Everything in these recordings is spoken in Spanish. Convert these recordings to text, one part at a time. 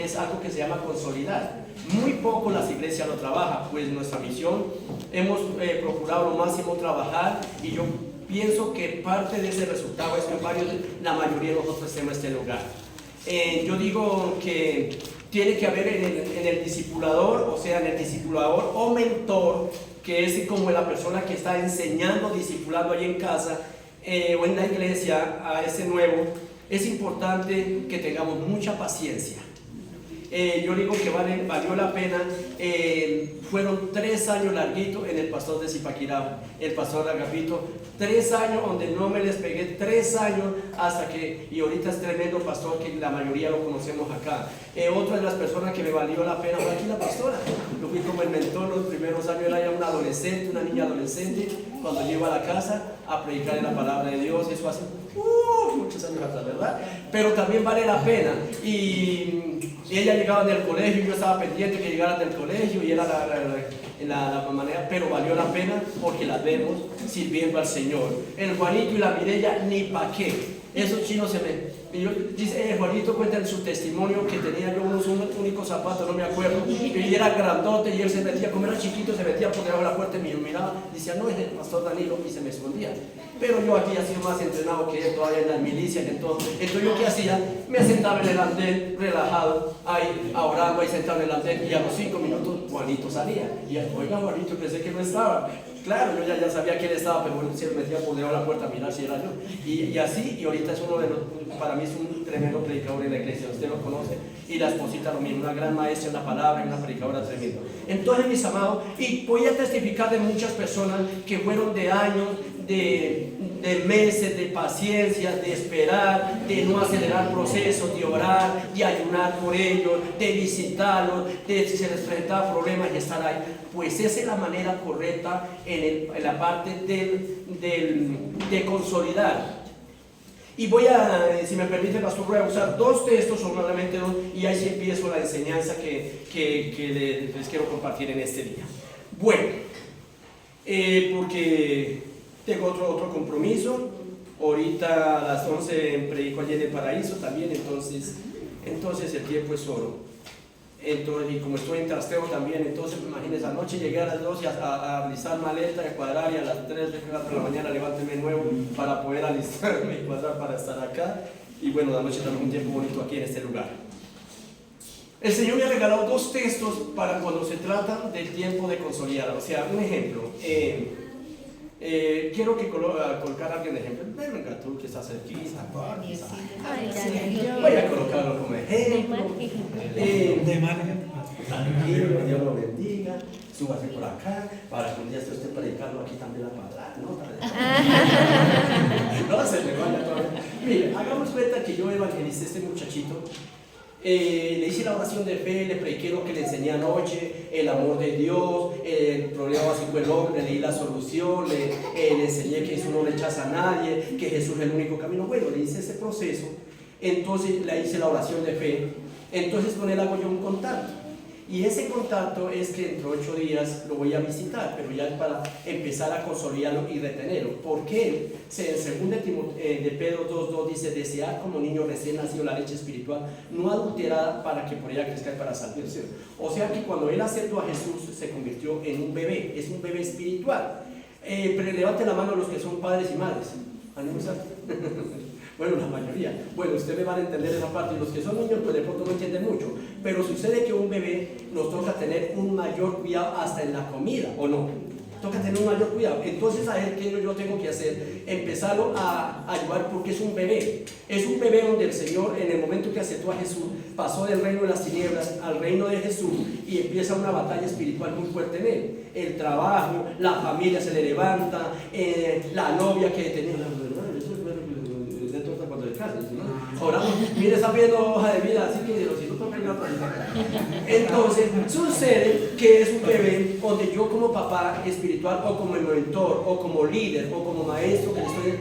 es algo que se llama consolidar. Muy poco las iglesias lo trabajan, pues nuestra misión hemos procurado lo máximo trabajar, y yo pienso que parte de ese resultado es que la mayoría de nosotros estemos en este lugar. Yo digo que tiene que haber en el discipulador, o sea, en el discipulador o mentor, que es como la persona que está enseñando, discipulando ahí en casa o en la iglesia a ese nuevo. Es importante que tengamos mucha paciencia. Yo digo que valió la pena. Fueron 3 años larguitos en el pastor de Zipaquirá, el pastor Agapito, 3 años donde no me les pegué, 3 años hasta que, y ahorita es tremendo pastor que la mayoría lo conocemos acá. Otra de las personas que me valió la pena fue aquí la pastora. Yo fui como el mentor los primeros años, era ya una adolescente, una niña adolescente, cuando llego a la casa a predicar la palabra de Dios. Eso hace muchos años atrás, ¿verdad? Pero también vale la pena. Y ella llegaba del colegio, yo estaba pendiente que llegara del colegio, y era la manera, pero valió la pena porque la vemos sirviendo al Señor. El Juanito y la Mireya, ni pa' qué. Esos chinos dice, Juanito cuenta en su testimonio que tenía yo unos únicos zapatos, no me acuerdo, y era grandote, y él se metía, como era chiquito, se metía por debajo de la puerta y me miraba, decía, no, es el pastor Danilo, y se me escondía. Pero yo aquí he sido más entrenado que él, todavía en la milicia, que en todo. Entonces yo, ¿qué hacía? Me sentaba en el andén, relajado, ahí, orando, ahí sentado en el andén, y a los 5 minutos Juanito salía. Y oiga, Juanito, pensé que no estaba. Claro, yo ya sabía que él estaba, pero se metía por debajo de la puerta a mirar si era yo. Y así, y ahorita es uno de los, para mí es un tremendo predicador en la iglesia, usted lo conoce. Y la esposita lo mismo, una gran maestra en la palabra, una predicadora tremenda. Entonces, mis amados, y voy a testificar de muchas personas que fueron de años, de meses, de paciencia, de esperar, de no acelerar procesos, de orar, de ayunar por ellos, de visitarlos, de si se les presentaba problemas y estar ahí. Pues esa es la manera correcta en la parte de consolidar. Y voy a, si me permite, pastor, voy a usar 2 textos, solamente 2, y ahí sí empiezo la enseñanza que les quiero compartir en este día. Bueno, porque tengo otro compromiso. Ahorita a las 11 predico allí en el paraíso también, entonces el tiempo es oro. Entonces, y como estoy en trasteo también, entonces imagínense, anoche llegué a las 12 a alistar maleta, a cuadrar, y a las 3 de la mañana levánteme nuevo para poder alistarme y cuadrar para estar acá. Y bueno, la noche también un tiempo bonito aquí en este lugar. El Señor me ha regalado 2 textos para cuando se trata del tiempo de consolidar. O sea, un ejemplo. Quiero que colocar a alguien de ejemplo. Venga tú que estás cerquita. Voy a colocarlo como ejemplo. Tranquilo, Dios lo bendiga. Súbase por acá para que un día esté predicando aquí también la palabra. No se me vaya todavía. Mire, hagamos cuenta que yo evangelicé a este muchachito. Le hice la oración de fe, le prediqué lo que le enseñé anoche, el amor de Dios, el problema básico del hombre, le di la solución, le enseñé que Jesús no rechaza a nadie, que Jesús es el único camino. Bueno, le hice ese proceso, entonces le hice la oración de fe, entonces con él hago yo un contacto. Y ese contacto es que dentro de 8 días lo voy a visitar, pero ya es para empezar a consolidarlo y retenerlo. ¿Por qué? En 2 de Pedro 2:2 dice, desear como niño recién nacido la leche espiritual, no adulterada, para que por ella crezca y para salvarse. O sea que cuando él aceptó a Jesús, se convirtió en un bebé, es un bebé espiritual. Pero levante la mano los que son padres y madres. Bueno, la mayoría. Bueno, ustedes van a entender esa parte. Y los que son niños, pues de pronto no entienden mucho. Pero sucede que un bebé nos toca tener un mayor cuidado hasta en la comida, ¿o no? Toca tener un mayor cuidado. Entonces, a él, ¿qué yo tengo que hacer? Empezarlo a ayudar, porque es un bebé. Es un bebé donde el Señor, en el momento que aceptó a Jesús, pasó del reino de las tinieblas al reino de Jesús, y empieza una batalla espiritual muy fuerte en él. El trabajo, la familia se le levanta, la novia que tenía. Ahora, mire, está viendo hoja de vida, así que si no toca el gato. Entonces, sucede que es un bebé donde yo, como papá espiritual, o como mentor, o como líder, o como maestro que le estoy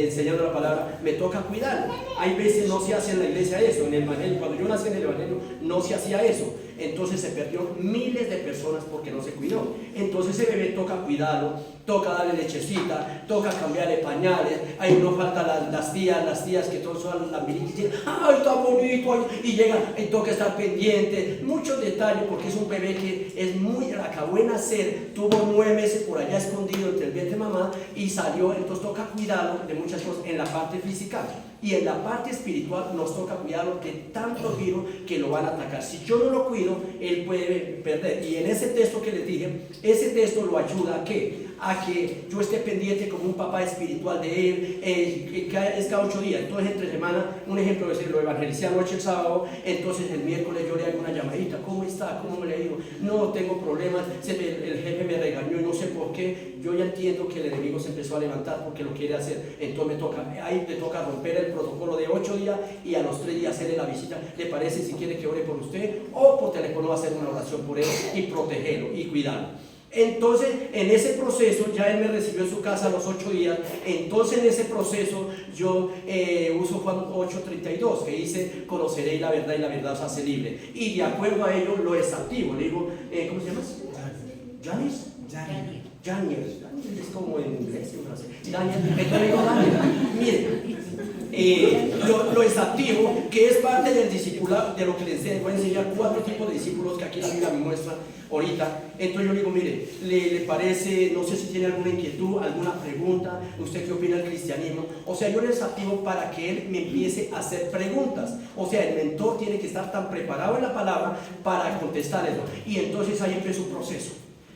enseñando la palabra, me toca cuidar. Hay veces no se hace en la iglesia eso, en el evangelio. Cuando yo nací en el evangelio, no se hacía eso. Entonces se perdió miles de personas porque no se cuidó. Entonces ese bebé toca cuidarlo, toca darle lechecita, toca cambiarle pañales. Ahí no faltan las tías que todos son las militas y dicen, ¡ay, está bonito! Y llegan y toca estar pendiente, muchos detalles, porque es un bebé que es muy, acabó de nacer, tuvo 9 meses por allá escondido entre el vientre de mamá y salió, entonces toca cuidarlo de muchas cosas en la parte física. Y en la parte espiritual nos toca cuidarlo de tantos virus que lo van a atacar. Si yo no lo cuido, él puede perder. Y en ese texto que les dije, ese texto lo ayuda ¿a qué? A que yo esté pendiente como un papá espiritual de él, es cada 8 días. Entonces entre semana, un ejemplo es lo evangelicé anoche el sábado, entonces el miércoles yo le hago una llamadita, ¿cómo está? ¿Cómo me le digo? No tengo problemas, el jefe me regañó y no sé por qué. Yo ya entiendo que el enemigo se empezó a levantar porque lo quiere hacer. Entonces ahí te toca romper el protocolo de 8 días y a los 3 días hacerle la visita. ¿Le parece si quiere que ore por usted? O por teléfono hacer una oración por él y protegerlo y cuidarlo. Entonces, en ese proceso, ya él me recibió en su casa a los 8 días. Entonces, en ese proceso, yo uso Juan 8:32, que dice: conoceréis la verdad y la verdad os hace libre. Y de acuerdo a ello, lo desactivo. Le digo, ¿cómo se llama? ¿Janis? Daniel, es como en inglés, en francés. Daniel, entonces le digo, Daniel, mire, lo desactivo, que es parte del discipulado, de lo que les voy a enseñar 4 tipos de discípulos que aquí la Biblia me muestra ahorita. Entonces yo le digo, mire, ¿le parece, no sé si tiene alguna inquietud, alguna pregunta, usted qué opina del cristianismo? O sea, yo le desactivo para que él me empiece a hacer preguntas. O sea, el mentor tiene que estar tan preparado en la palabra para contestar eso. Y entonces ahí empieza un proceso.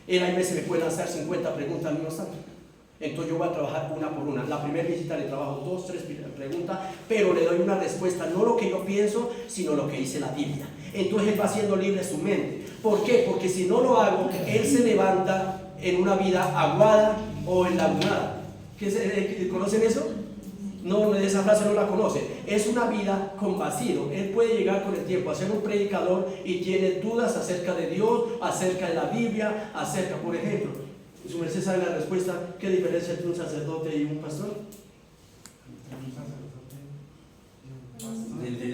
Él a veces me puede lanzar 50 preguntas al mismo tiempo. Entonces yo voy a trabajar una por una. La primera visita le trabajo 2, 3 preguntas, pero le doy una respuesta, no lo que yo pienso, sino lo que dice la Biblia. Entonces él va haciendo libre su mente. ¿Por qué? Porque si no lo hago, él se levanta en una vida aguada o enlagunada. ¿Conocen eso? No, esa frase no la conoce. Es una vida con vacío. Él puede llegar con el tiempo a ser un predicador y tiene dudas acerca de Dios, acerca de la Biblia, acerca, por ejemplo, su merced sabe la respuesta. ¿Qué diferencia entre un sacerdote y un pastor?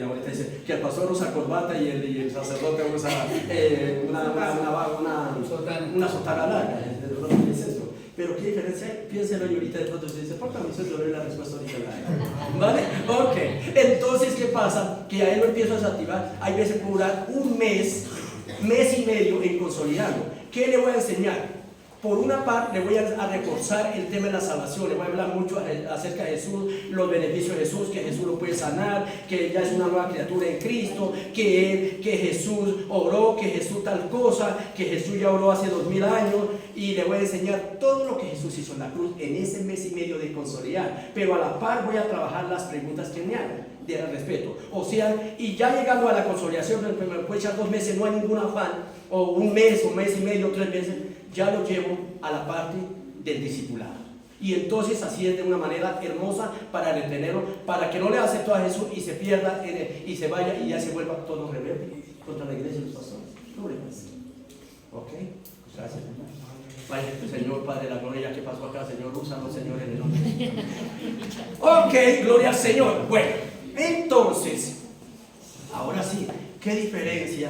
Ahorita dice que el pastor usa corbata y el sacerdote usa una sotana larga. Pero ¿qué diferencia hay? Piénselo y ahorita de pronto se dice, porta, se le doy la respuesta ahorita. ¿Vale? Ok. Entonces, ¿qué pasa? Que a él lo empiezo a desactivar. Hay veces puedo durar un mes y medio en consolidarlo. ¿Qué le voy a enseñar? Por una parte, le voy a reforzar el tema de la salvación. Le voy a hablar mucho acerca de Jesús, los beneficios de Jesús, que Jesús lo puede sanar, que ya es una nueva criatura en Cristo, que Jesús oró, que Jesús tal cosa, que Jesús ya oró hace 2000 años. Y le voy a enseñar todo lo que Jesús hizo en la cruz en ese mes y medio de consolidar. Pero a la par voy a trabajar las preguntas que me hagan de respeto. O sea, y ya llegando a la consolidación, me puede echar 2 meses, no hay ningún afán, o un mes y medio, 3 meses. Ya lo llevo a la parte del discipulado. Y entonces así es de una manera hermosa para retenerlo, para que no le acepte a Jesús y se pierda y se vaya y ya se vuelva todo rebelde contra la iglesia y los pastores. No le pasa. ¿Ok? Gracias. Vaya, Señor Padre de la gloria, ¿qué pasó acá? Señor, úsalo, Señor, en el nombre. Ok, gloria al Señor. Bueno, entonces, ahora sí, ¿qué diferencia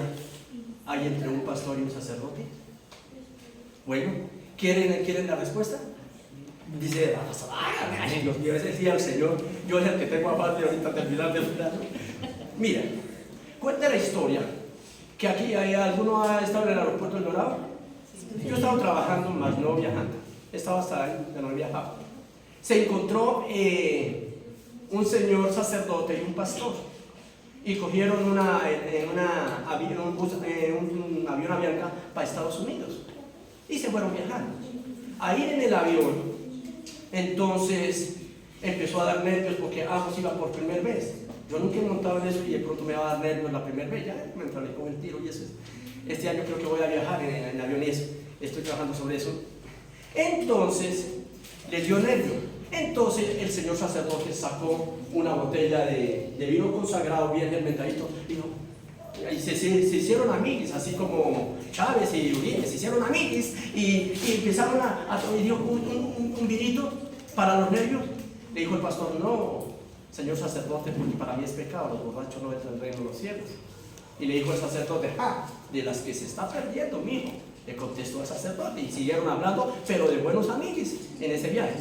hay entre un pastor y un sacerdote? Bueno, ¿quieren la respuesta? Dice, ay Dios mío, ese día el Señor, yo es el que tengo aparte ahorita terminar de hablar. Mira, cuenta la historia, que aquí ¿alguno ha estado en el aeropuerto del Dorado? Yo estaba trabajando, más no viajando, estaba hasta ahí, no viajaba. Se encontró un señor sacerdote y un pastor, y cogieron un avión Avianca para Estados Unidos. Y se fueron viajando. Ahí en el avión, entonces empezó a dar nervios porque ambos iban por primera vez. Yo nunca he montado en eso y de pronto me va a dar nervios la primera vez. Ya me entré con el tiro y eso es. Este año creo que voy a viajar en avión y eso. Estoy trabajando sobre eso. Entonces, les dio nervios. Entonces el señor sacerdote sacó una botella de vino consagrado bien fermentadito. Dijo, y se hicieron amiguis, así como Chávez y Uribe, se hicieron amiguis y empezaron a tomar un vinito para los nervios. Le dijo el pastor, no, señor sacerdote, porque para mí es pecado, los borrachos no entran en el reino de los cielos. Y le dijo el sacerdote, de las que se está perdiendo, mijo. Le contestó el sacerdote y siguieron hablando, pero de buenos amiguis en ese viaje.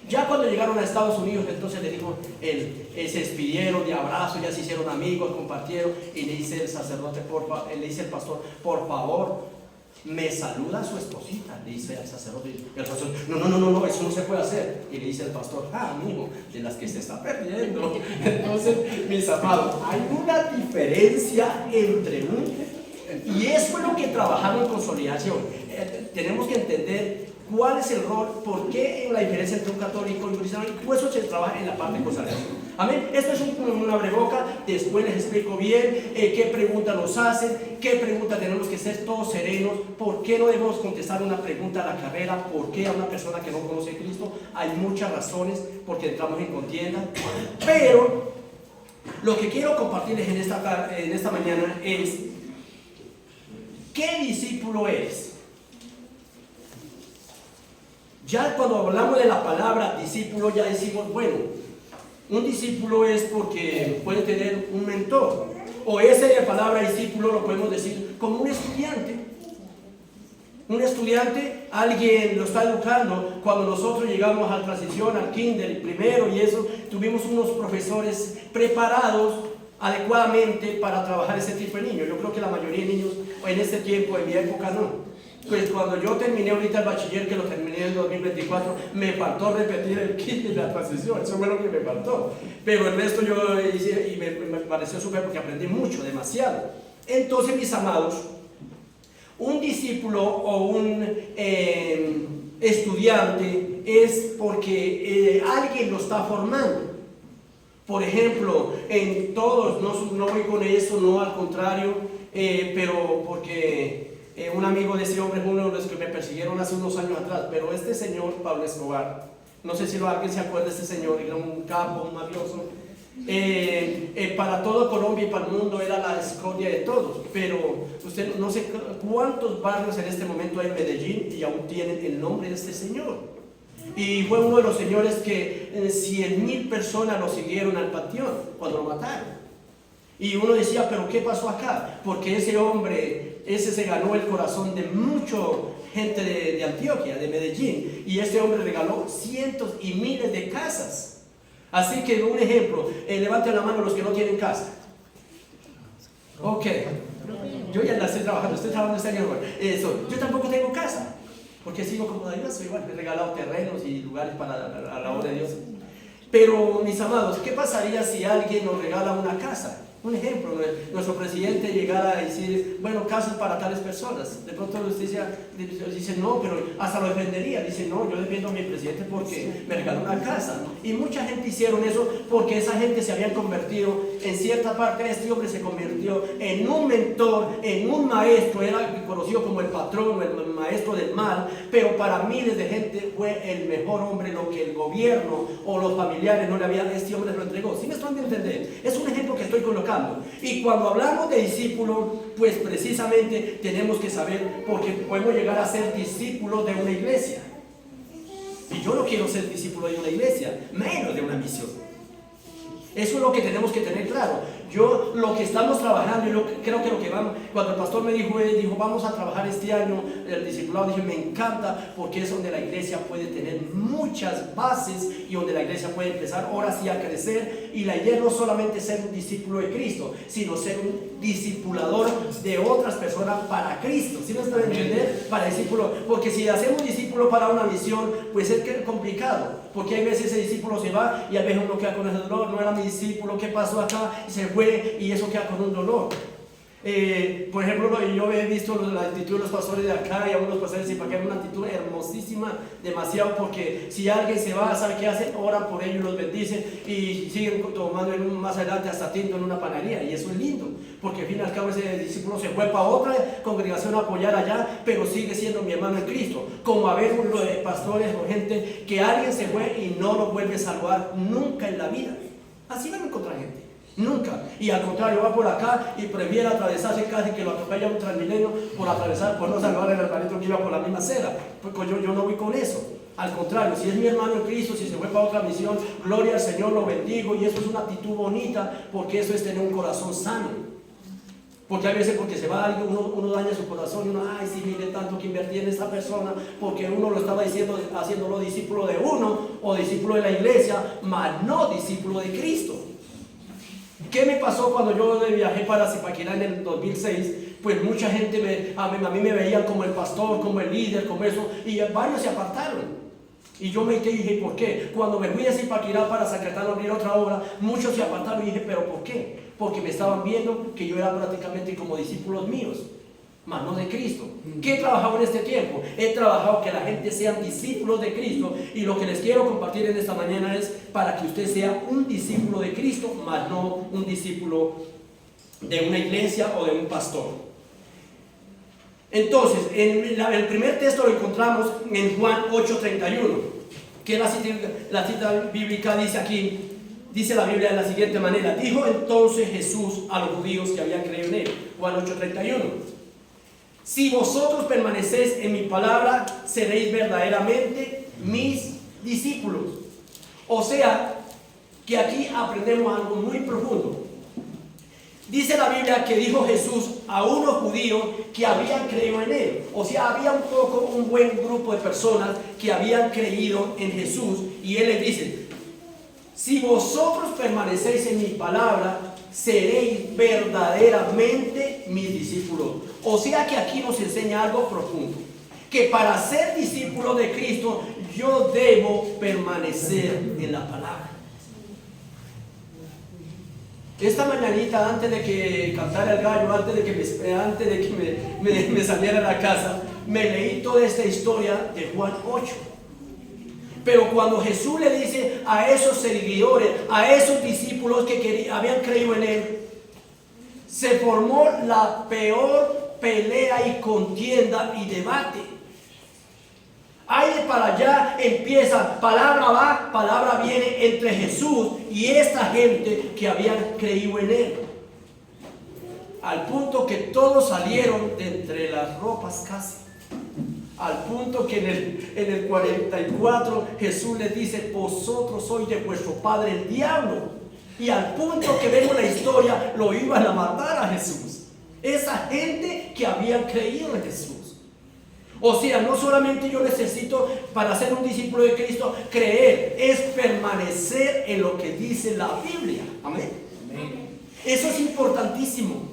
Ya cuando llegaron a Estados Unidos, entonces le dijo, se despidieron de abrazo, ya se hicieron amigos, compartieron, y le dice el sacerdote, le dice el pastor, por favor, me saluda a su esposita, le dice al sacerdote. Y el sacerdote, no, eso no se puede hacer. Y le dice el pastor, amigo, de las que se está perdiendo. Entonces, mis amados, hay una diferencia entre y eso es lo que trabajamos en consolidación. Tenemos que entender cuál es el rol, por qué la diferencia entre un católico y un cristiano, y por eso se trabaja en la parte de consolidación. Amén. Esto es una abreboca. Después les explico bien qué preguntas nos hacen, qué preguntas tenemos que ser todos serenos, por qué no debemos contestar una pregunta a la carrera, por qué a una persona que no conoce a Cristo. Hay muchas razones porque entramos en contienda, pero lo que quiero compartirles en esta mañana es ¿qué discípulo eres? Ya cuando hablamos de la palabra discípulo, ya decimos, bueno, un discípulo es porque puede tener un mentor, o esa palabra discípulo lo podemos decir como un estudiante. Un estudiante, alguien lo está educando. Cuando nosotros llegamos a la transición, al kinder, el primero y eso, tuvimos unos profesores preparados adecuadamente para trabajar ese tipo de niños. Yo creo que la mayoría de niños en este tiempo, en mi época, no. Pues cuando yo terminé ahorita el bachiller, que lo terminé en 2024, me faltó repetir el kit de la transición, eso fue lo que me faltó. Pero el resto yo hice y me pareció súper porque aprendí mucho, demasiado. Entonces, mis amados, un discípulo o un estudiante es porque alguien lo está formando. Por ejemplo, en todos, no voy con eso, no al contrario, pero porque un amigo de ese hombre es uno de los que me persiguieron hace unos años atrás, pero este señor, Pablo Escobar, no sé si alguien se acuerda de este señor, era un capo, un mafioso, para toda Colombia y para el mundo era la escoria de todos, pero usted no sé cuántos barrios en este momento hay en Medellín y aún tienen el nombre de este señor. Y fue uno de los señores que 100,000 personas lo siguieron al panteón cuando lo mataron. Y uno decía, pero ¿qué pasó acá? Porque ese hombre, ese se ganó el corazón de mucha gente de Antioquia, de Medellín. Y ese hombre regaló cientos y miles de casas. Así que un ejemplo, levanten la mano los que no tienen casa. Ok, yo ya la estoy trabajando este año. Eso, yo tampoco tengo casa. Porque sigo como dadivoso, igual me he regalado terrenos y lugares para la obra de Dios. Pero mis amados, ¿qué pasaría si alguien nos regala una casa? Un ejemplo, nuestro presidente llegara a decir, bueno, casas para tales personas. De pronto usted dice, no, pero hasta lo defendería. Dice, no, yo defiendo a mi presidente porque me regaló una casa. Y mucha gente hicieron eso porque esa gente se habían convertido, en cierta parte, este hombre se convirtió en un mentor, en un maestro, era conocido como el patrón o el maestro del mal, pero para miles de gente fue el mejor hombre, lo que el gobierno o los familiares no le habían, este hombre lo entregó. ¿Sí me están de entender? Es un ejemplo que estoy colocando. Y cuando hablamos de discípulo, pues precisamente tenemos que saber, porque podemos llegar a ser discípulos de una iglesia. Y yo no quiero ser discípulo de una iglesia, menos de una misión. Eso es lo que tenemos que tener claro. Yo, lo que estamos trabajando, y creo que lo que vamos, cuando el pastor me dijo, vamos a trabajar este año, el discipulado, dije, me encanta, porque es donde la iglesia puede tener muchas bases y donde la iglesia puede empezar ahora sí a crecer. Y la idea no solamente ser un discípulo de Cristo, sino ser un discipulador de otras personas para Cristo. ¿Sí me están entendiendo? Para discípulo, porque si hacemos discípulo para una misión, pues es complicado, porque hay veces ese discípulo se va y a veces uno queda con ese dolor, no era mi discípulo, ¿qué pasó acá? Y se fue y eso queda con un dolor. Por ejemplo, yo he visto la actitud de los pastores de acá y algunos pastores de Zipaquirá, una actitud hermosísima, demasiado, porque si alguien se va, ¿sabe qué hacen? Oran por ellos, los bendicen y siguen tomando más adelante hasta tinto en una panadería, y eso es lindo, porque al fin y al cabo ese discípulo se fue para otra congregación a apoyar allá, pero sigue siendo mi hermano en Cristo. Como a ver pastores o gente que alguien se fue y no lo vuelve a saludar nunca en la vida. Así van a encontrar gente. Nunca. Y al contrario, va por acá y prefiere atravesarse, casi que lo atropella un Transmilenio por atravesar, por no salvar al hermanito que iba por la misma acera. Pues yo no voy con eso. Al contrario, si es mi hermano en Cristo, si se fue para otra misión, gloria al Señor, lo bendigo, y eso es una actitud bonita, porque eso es tener un corazón sano. Porque a veces porque se va alguien, uno daña su corazón y uno, ay, sí, mire tanto que invertí en esta persona, porque uno lo estaba diciendo, haciéndolo discípulo de uno o discípulo de la iglesia, mas no discípulo de Cristo. ¿Qué me pasó cuando yo viajé para Zipaquirá en el 2006? Pues mucha gente a mí me veían como el pastor, como el líder, como eso, y varios se apartaron. Y yo me dije, ¿por qué? Cuando me fui a Zipaquirá para Zacatán a abrir otra obra, muchos se apartaron y dije, ¿pero por qué? Porque me estaban viendo que yo era prácticamente como discípulos míos, mas no de Cristo. ¿Qué he trabajado en este tiempo? He trabajado que la gente sean discípulos de Cristo, y lo que les quiero compartir en esta mañana es para que usted sea un discípulo de Cristo, mas no un discípulo de una iglesia o de un pastor. Entonces, el primer texto lo encontramos en Juan 8:31, que la cita bíblica dice aquí, dice la Biblia de la siguiente manera: dijo entonces Jesús a los judíos que habían creído en él, Juan 8:31, si vosotros permanecéis en mi palabra, seréis verdaderamente mis discípulos. O sea, que aquí aprendemos algo muy profundo. Dice la Biblia que dijo Jesús a unos judíos que habían creído en él. O sea, había un buen grupo de personas que habían creído en Jesús, y él les dice: si vosotros permanecéis en mi palabra, seréis verdaderamente mis discípulos. O sea que aquí nos enseña algo profundo, que para ser discípulo de Cristo yo debo permanecer en la palabra. Esta mañanita, antes de que cantara el gallo, antes de que me saliera a la casa, me leí toda esta historia de Juan 8. Pero cuando Jesús le dice a esos seguidores, a esos discípulos que habían creído en él, se formó la peor pelea y contienda y debate. Ahí de para allá empieza, palabra va, palabra viene entre Jesús y esta gente que habían creído en él. Al punto que todos salieron de entre las ropas casi. Al punto que en el 44 Jesús les dice: vosotros sois de vuestro padre el diablo. Y al punto que vemos la historia, lo iban a matar a Jesús. Esa gente que habían creído en Jesús. O sea, no solamente yo necesito, para ser un discípulo de Cristo, creer, es permanecer en lo que dice la Biblia. Amén. Eso es importantísimo.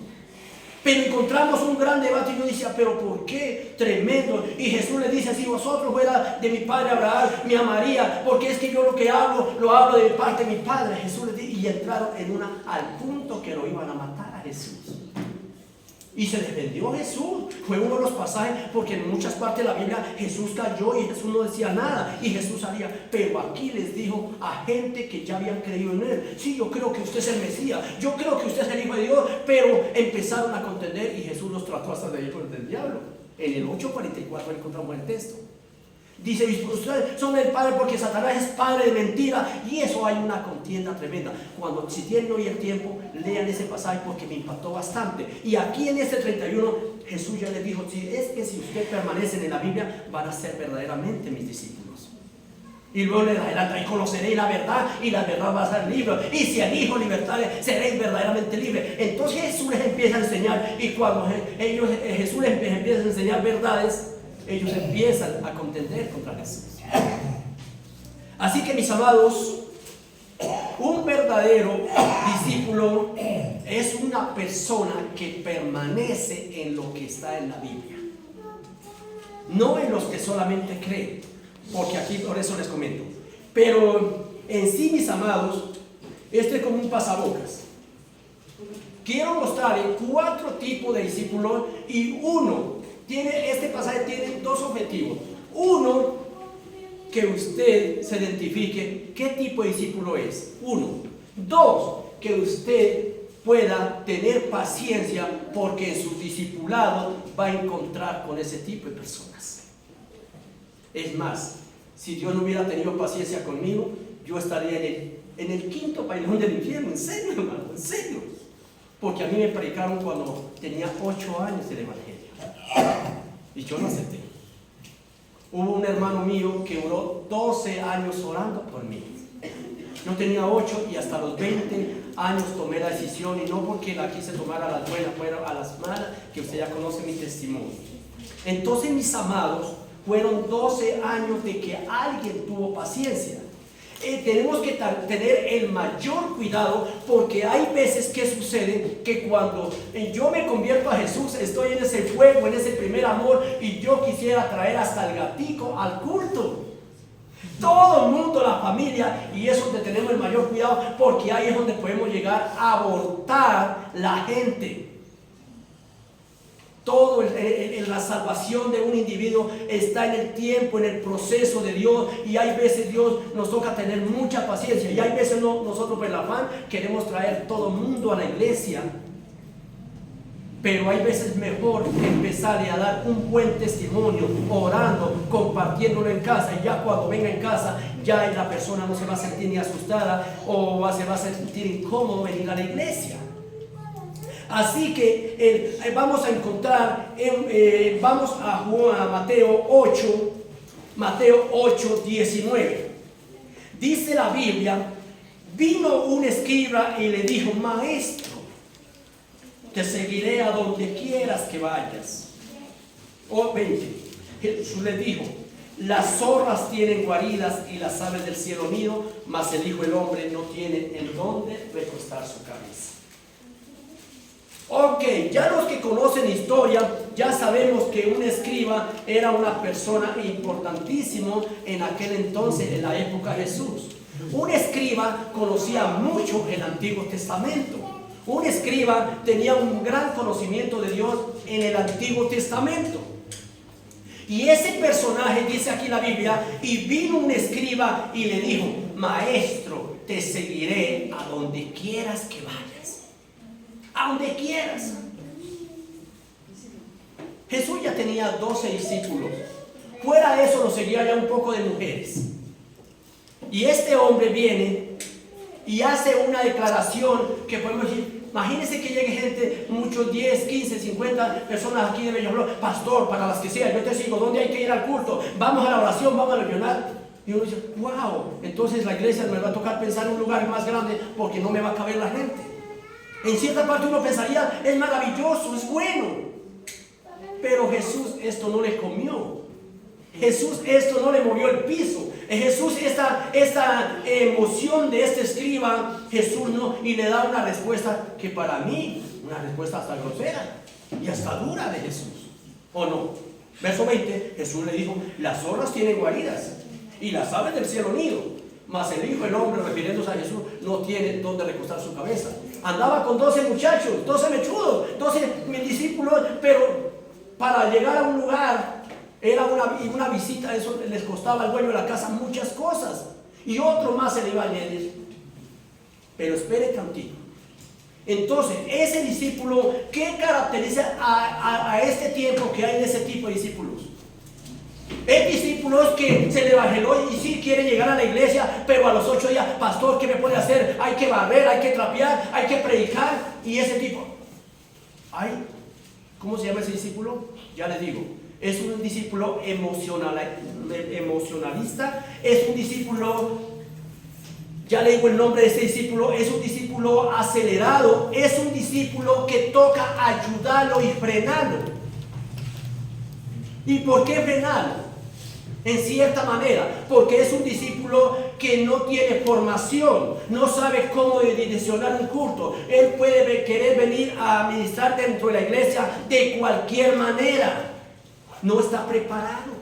Pero encontramos un gran debate, y yo decía, pero ¿por qué? Tremendo. Y Jesús le dice: si vosotros fuera de mi padre Abraham, me amaría, porque es que yo lo que hablo, lo hablo de parte de mi padre. Jesús le dice, y entraron al punto que lo iban a matar a Jesús. Y se defendió Jesús. Fue uno de los pasajes, porque en muchas partes de la Biblia Jesús cayó y Jesús no decía nada, y Jesús salía. Pero aquí les dijo a gente que ya habían creído en él: sí, yo creo que usted es el Mesías, yo creo que usted es el Hijo de Dios. Pero empezaron a contender y Jesús los trató hasta de hijos del diablo. En el 8:44 encontramos el texto. Dice: ustedes son del padre porque Satanás es padre de mentira. Y eso hay una contienda tremenda. Cuando, si tienen hoy el tiempo, lean ese pasaje porque me impactó bastante. Y aquí en este 31 Jesús ya les dijo: si es que si ustedes permanecen en la Biblia, van a ser verdaderamente mis discípulos. Y luego les adelanta: y conoceréis la verdad, y la verdad va a ser libre, y si el Hijo libertare, seréis verdaderamente libres. Entonces Jesús les empieza a enseñar, y cuando Jesús les empieza a enseñar verdades, ellos empiezan a contender contra Jesús. Así que, mis amados, un verdadero discípulo es una persona que permanece en lo que está en la Biblia, no en los que solamente creen, porque aquí por eso les comento. Pero en sí, mis amados, este es como un pasabocas. Quiero mostrar 4 tipos de discípulos, y este pasaje tiene 2 objetivos. Uno, que usted se identifique qué tipo de discípulo es. 1. 2, que usted pueda tener paciencia, porque en su discipulado va a encontrar con ese tipo de personas. Es más, si Dios no hubiera tenido paciencia conmigo, yo estaría en el 5.º pailón del infierno. En serio, hermano, en serio. Porque a mí me predicaron cuando tenía 8 años el evangelio, y yo no acepté. Hubo un hermano mío que duró 12 años orando por mí. Yo tenía 8 y hasta los 20 años tomé la decisión, y no porque la quise tomar a las buenas, fueron a las malas, que usted ya conoce mi testimonio. Entonces, mis amados, fueron 12 años de que alguien tuvo paciencia. Tenemos que tener el mayor cuidado, porque hay veces que sucede que cuando yo me convierto a Jesús, estoy en ese fuego, en ese primer amor, y yo quisiera traer hasta el gatico al culto. Todo el mundo, la familia, y eso es donde tenemos el mayor cuidado, porque ahí es donde podemos llegar a abortar la gente. Todo la salvación de un individuo está en el tiempo, en el proceso de Dios, y hay veces Dios nos toca tener mucha paciencia, y hay veces nosotros por el afán queremos traer todo el mundo a la iglesia, pero hay veces mejor empezarle a dar un buen testimonio, orando, compartiéndolo en casa, y ya cuando venga en casa, ya la persona no se va a sentir ni asustada o se va a sentir incómodo venir a la iglesia. Así que vamos a encontrar, vamos a Mateo 8, 19. Dice la Biblia: vino un escriba y le dijo: maestro, te seguiré a donde quieras que vayas. 20. Jesús le dijo: las zorras tienen guaridas y las aves del cielo nido, mas el Hijo del Hombre no tiene en dónde recostar su cabeza. Ok, ya los que conocen historia, ya sabemos que un escriba era una persona importantísima en aquel entonces, en la época de Jesús. Un escriba conocía mucho el Antiguo Testamento. Un escriba tenía un gran conocimiento de Dios en el Antiguo Testamento. Y ese personaje, dice aquí la Biblia, y vino un escriba y le dijo: maestro, te seguiré a donde quieras que vayas. A donde quieras. Jesús ya tenía 12 discípulos. Fuera de eso lo seguía ya un poco de mujeres. Y este hombre viene y hace una declaración que podemos decir: imagínense que llegue gente, muchos 10, 15, 50 personas aquí de Bellaflor. Pastor, para las que sean, yo te sigo. ¿Dónde hay que ir al culto? Vamos a la oración, vamos a ayunar. Y uno dice: wow, entonces la iglesia me va a tocar pensar en un lugar más grande, porque no me va a caber la gente. En cierta parte uno pensaría: es maravilloso, es bueno. Pero Jesús esto no le comió. Jesús esto no le movió el piso. Jesús esta emoción de este escriba, Jesús no, y le da una respuesta que para mí, una respuesta hasta grosera y hasta dura de Jesús. ¿O no? Verso 20, Jesús le dijo: las zorras tienen guaridas y las aves del cielo nido, mas el Hijo del Hombre, refiriéndose a Jesús, no tiene donde recostar su cabeza. Andaba con 12 muchachos, 12 mechudos, 12 discípulos, pero para llegar a un lugar era una visita, eso les costaba al dueño de la casa muchas cosas, y otro más se le iba a añadir. Pero espere tantito. Entonces, ese discípulo, ¿qué caracteriza a este tiempo que hay en ese tipo de discípulos? Hay discípulos que se le bajó y sí quiere llegar a la iglesia, pero a los 8 días: pastor, ¿qué me puede hacer? Hay que barrer, hay que trapear, hay que predicar. Y ese tipo, ¿cómo se llama ese discípulo? Ya les digo, es un discípulo emocionalista, es un discípulo, ya le digo el nombre de este discípulo, es un discípulo acelerado, es un discípulo que toca ayudarlo y frenarlo. ¿Y por qué frenarlo? En cierta manera, porque es un discípulo que no tiene formación, no sabe cómo direccionar un culto. Él puede querer venir a ministrar dentro de la iglesia de cualquier manera. No está preparado.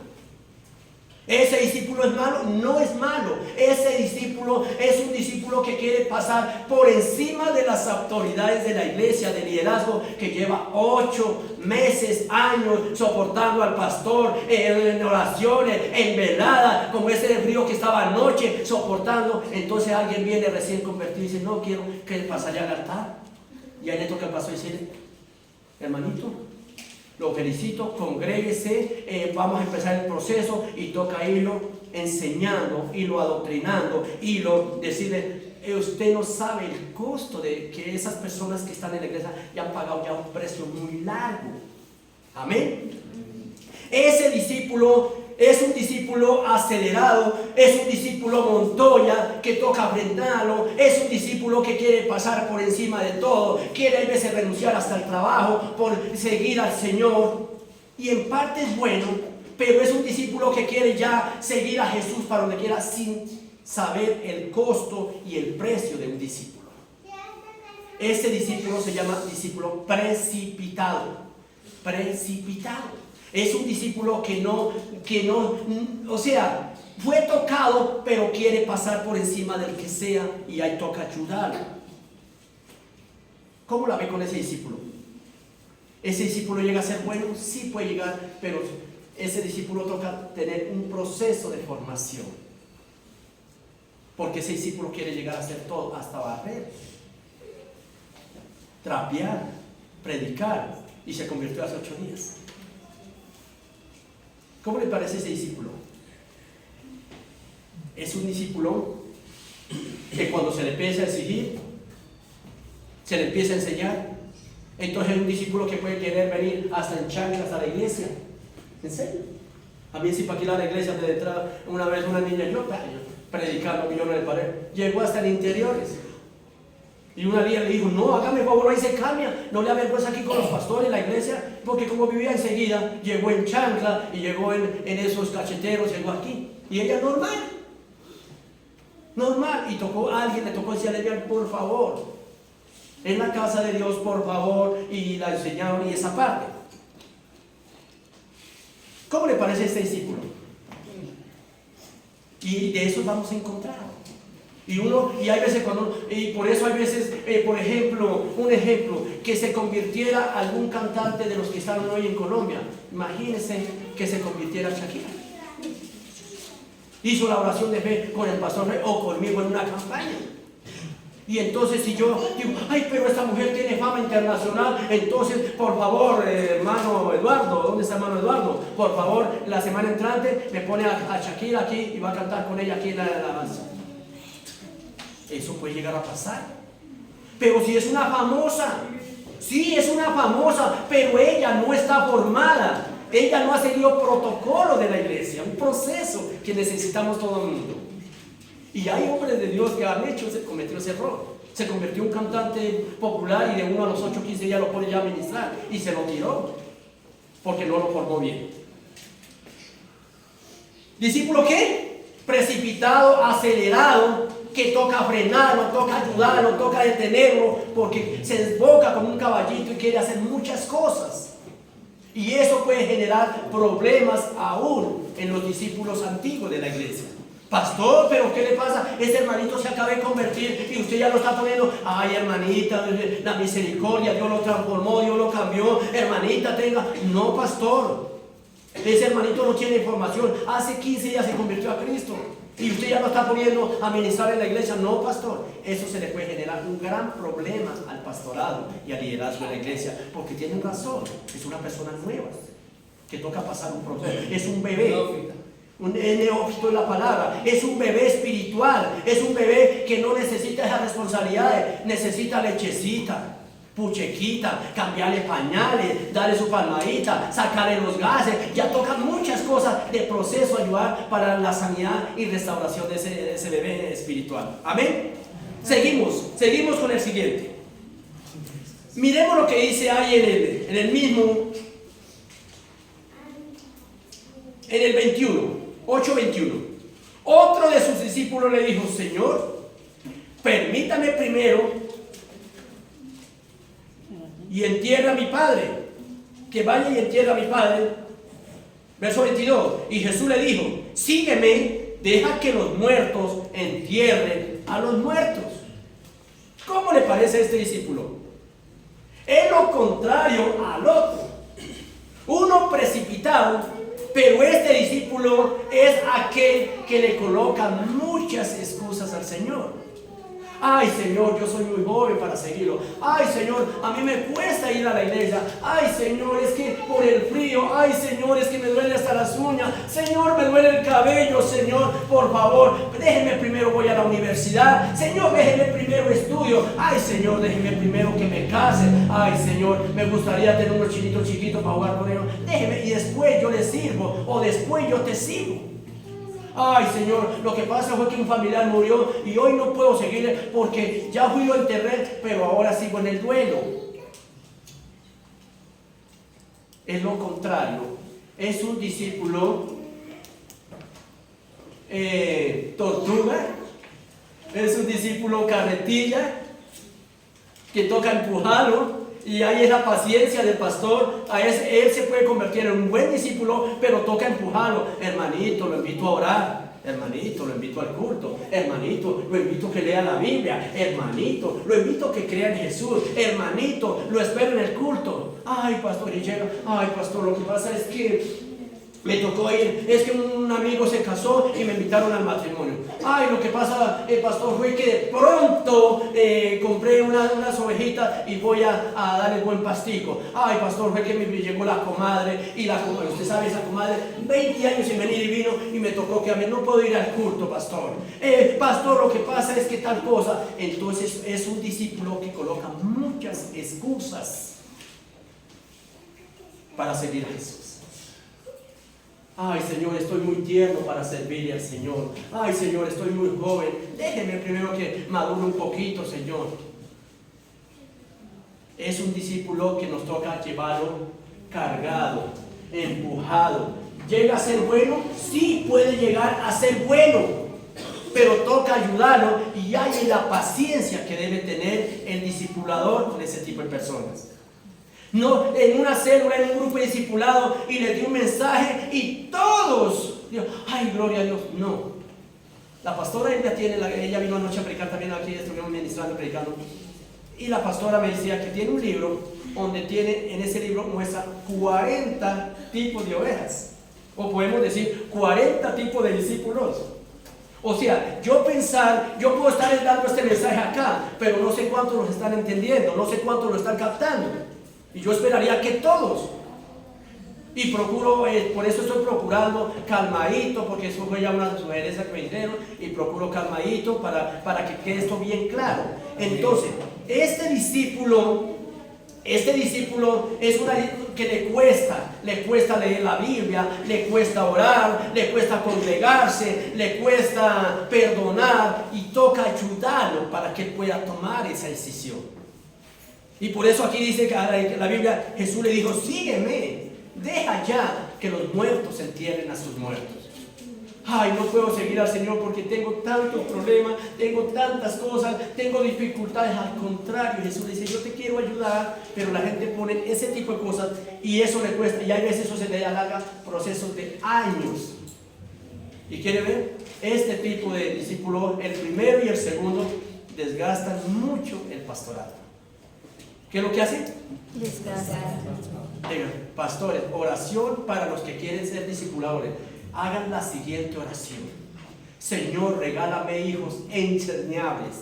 ¿Ese discípulo es malo? No es malo. Ese discípulo es un discípulo que quiere pasar por encima de las autoridades de la iglesia, de liderazgo, que lleva 8 meses, años soportando al pastor en oraciones, en velada, como ese de frío que estaba anoche soportando. Entonces alguien viene recién convertido y dice: no quiero que pasaría al altar. Y ahí le toca al pastor decirle: hermanito, lo felicito, congréguese, vamos a empezar el proceso, y toca irlo enseñando, irlo adoctrinando, decirle: usted no sabe el costo de que esas personas que están en la iglesia ya han pagado ya un precio muy largo. Amén. Ese discípulo es un discípulo acelerado, es un discípulo Montoya que toca frenarlo, es un discípulo que quiere pasar por encima de todo, quiere a veces renunciar hasta el trabajo por seguir al Señor. Y en parte es bueno, pero es un discípulo que quiere ya seguir a Jesús para donde quiera sin saber el costo y el precio de un discípulo. Ese discípulo se llama discípulo precipitado. Precipitado. Es un discípulo que no, o sea, fue tocado, pero quiere pasar por encima del que sea y ahí toca ayudarlo. ¿Cómo la ve con ese discípulo? ¿Ese discípulo llega a ser bueno? Sí puede llegar, pero ese discípulo toca tener un proceso de formación. Porque ese discípulo quiere llegar a hacer todo, hasta barrer, trapear, predicar, y se convirtió hace 8 días. ¿Cómo le parece ese discípulo? Es un discípulo que cuando se le empieza a exigir, se le empieza a enseñar, entonces es un discípulo que puede querer venir hasta en chanclas a la iglesia. ¿En serio? A mí sí para aquí a la iglesia de detrás, una vez una niña, yo predicando, yo no le paré, llegó hasta el interiores. Y una día le dijo, no, hágame favor, ahí se cambia, no le avergüenza aquí con los pastores en la iglesia, porque como vivía enseguida, llegó en chancla y llegó en esos cacheteros, llegó aquí. Y ella normal, y alguien le tocó decirle, por favor, en la casa de Dios, por favor, y la enseñaron y esa parte. ¿Cómo le parece este discípulo? Y de eso vamos a encontrar. Y hay veces y por eso hay veces, por ejemplo, un ejemplo, que se convirtiera algún cantante de los que están hoy en Colombia. Imagínense que se convirtiera Shakira. Hizo la oración de fe con el pastor o conmigo en una campaña. Y entonces si yo digo, ay, pero esta mujer tiene fama internacional, entonces por favor, hermano Eduardo, ¿dónde está hermano Eduardo? Por favor, la semana entrante me pone a Shakira aquí y va a cantar con ella aquí en la alabanza. Eso puede llegar a pasar. Pero si es una famosa, sí es una famosa, pero ella no está formada, ella no ha seguido protocolo de la iglesia, un proceso que necesitamos todo el mundo. Y hay hombres de Dios que han hecho, se cometió ese error. Se convirtió en un cantante popular y de 1 a los 8, 15 días lo pone ya a ministrar y se lo tiró porque no lo formó bien. ¿Discípulo qué? Precipitado, acelerado, que toca frenarlo, toca ayudarlo, toca detenerlo, porque se desboca como un caballito y quiere hacer muchas cosas. Y eso puede generar problemas aún en los discípulos antiguos de la iglesia. Pastor, pero ¿qué le pasa? Ese hermanito se acaba de convertir y usted ya lo está poniendo, ay hermanita, la misericordia, Dios lo transformó, Dios lo cambió, hermanita tenga. No, pastor, ese hermanito no tiene información, hace 15 días se convirtió a Cristo. Y usted ya lo está poniendo a ministrar en la iglesia. No, pastor, eso se le puede generar un gran problema al pastorado y al liderazgo de la iglesia, porque tienen razón, es una persona nueva que toca pasar un proceso, es un bebé, un neófito en la palabra, es un bebé espiritual, es un bebé que no necesita esas responsabilidades, necesita lechecita, puchequita, cambiarle pañales, darle su palmadita, sacarle los gases. Ya tocan muchas cosas de proceso, ayudar para la sanidad y restauración de ese bebé espiritual. Amén. Seguimos con el siguiente. Miremos lo que dice ahí en el mismo, en el 21, 8:21. Otro de sus discípulos le dijo, Señor, permítame primero y entierra a mi padre, que vaya y entierra a mi padre. Verso 22, y Jesús le dijo, sígueme, deja que los muertos entierren a los muertos. ¿Cómo le parece a este discípulo? Es lo contrario al otro. Uno precipitado, pero este discípulo es aquel que le coloca muchas excusas al Señor. Ay, Señor, yo soy muy joven para seguirlo. Ay, Señor, a mí me cuesta ir a la iglesia. Ay, Señor, es que por el frío. Ay, Señor, es que me duele hasta las uñas. Señor, me duele el cabello. Señor, por favor, déjeme primero voy a la universidad. Señor, déjeme primero estudio. Ay, Señor, déjeme primero que me case. Ay, Señor, me gustaría tener unos chinitos chiquitos para jugar con ellos. Déjeme y después yo le sirvo. O después yo te sirvo. Ay, Señor, lo que pasa fue que un familiar murió y hoy no puedo seguir porque ya fui, lo enterré, pero ahora sigo en el duelo. Es lo contrario. Es un discípulo tortuga. Es un discípulo carretilla que toca empujarlo. Y ahí es la paciencia del pastor. Él se puede convertir en un buen discípulo, pero toca empujarlo. Hermanito, lo invito a orar. Hermanito, lo invito al culto. Hermanito, lo invito a que lea la Biblia. Hermanito, lo invito a que crea en Jesús. Hermanito, lo espero en el culto. Ay, pastor, y llega. Ay, pastor, lo que pasa es que me tocó ir, es que un amigo se casó y me invitaron al matrimonio. Ay, lo que pasa, pastor, fue que de pronto compré unas ovejitas y voy a darle buen pastico. Ay, pastor, fue que me llegó la comadre y la comadre, usted sabe, esa comadre, 20 años sin venir y vino y me tocó que a mí no puedo ir al culto, pastor. Pastor, lo que pasa es que tal cosa. Entonces es un discípulo que coloca muchas excusas para seguir a Jesús. Ay, Señor, estoy muy tierno para servirle al Señor. Ay, Señor, estoy muy joven. Déjeme primero que madure un poquito, Señor. Es un discípulo que nos toca llevarlo cargado, empujado. ¿Llega a ser bueno? Sí, puede llegar a ser bueno, pero toca ayudarlo y hay la paciencia que debe tener el discipulador con ese tipo de personas. No, en una célula, en un grupo de discipulado y le di un mensaje y todos, Dios, ay, gloria a Dios. No, la pastora ella vino anoche a predicar también aquí, estuvimos ministrando, predicando. Y la pastora me decía que tiene un libro donde en ese libro muestra 40 tipos de ovejas. O podemos decir 40 tipos de discípulos. O sea, yo puedo estar dando este mensaje acá, pero no sé cuántos los están entendiendo, no sé cuántos lo están captando. Y yo esperaría que todos. Y procuro, por eso estoy procurando calmadito, porque eso fue ya una sugerencia que me dijeron, y procuro calmadito para que quede esto bien claro. Entonces, este discípulo es una que le cuesta leer la Biblia, le cuesta orar, le cuesta congregarse, le cuesta perdonar y toca ayudarlo para que pueda tomar esa decisión. Y por eso aquí dice que la Biblia, Jesús le dijo, sígueme, deja ya que los muertos entierren a sus muertos. Ay, no puedo seguir al Señor porque tengo tantos problemas, tengo tantas cosas, tengo dificultades. Al contrario, Jesús le dice, yo te quiero ayudar, pero la gente pone ese tipo de cosas y eso le cuesta. Y a veces eso se le alarga procesos de años. ¿Y quiere ver? Este tipo de discípulo, el primero y el segundo, desgastan mucho el pastorado. ¿Qué es lo que hace? Desgastan. Digan, pastores, oración para los que quieren ser discipuladores. Hagan la siguiente oración. Señor, regálame hijos enseñables.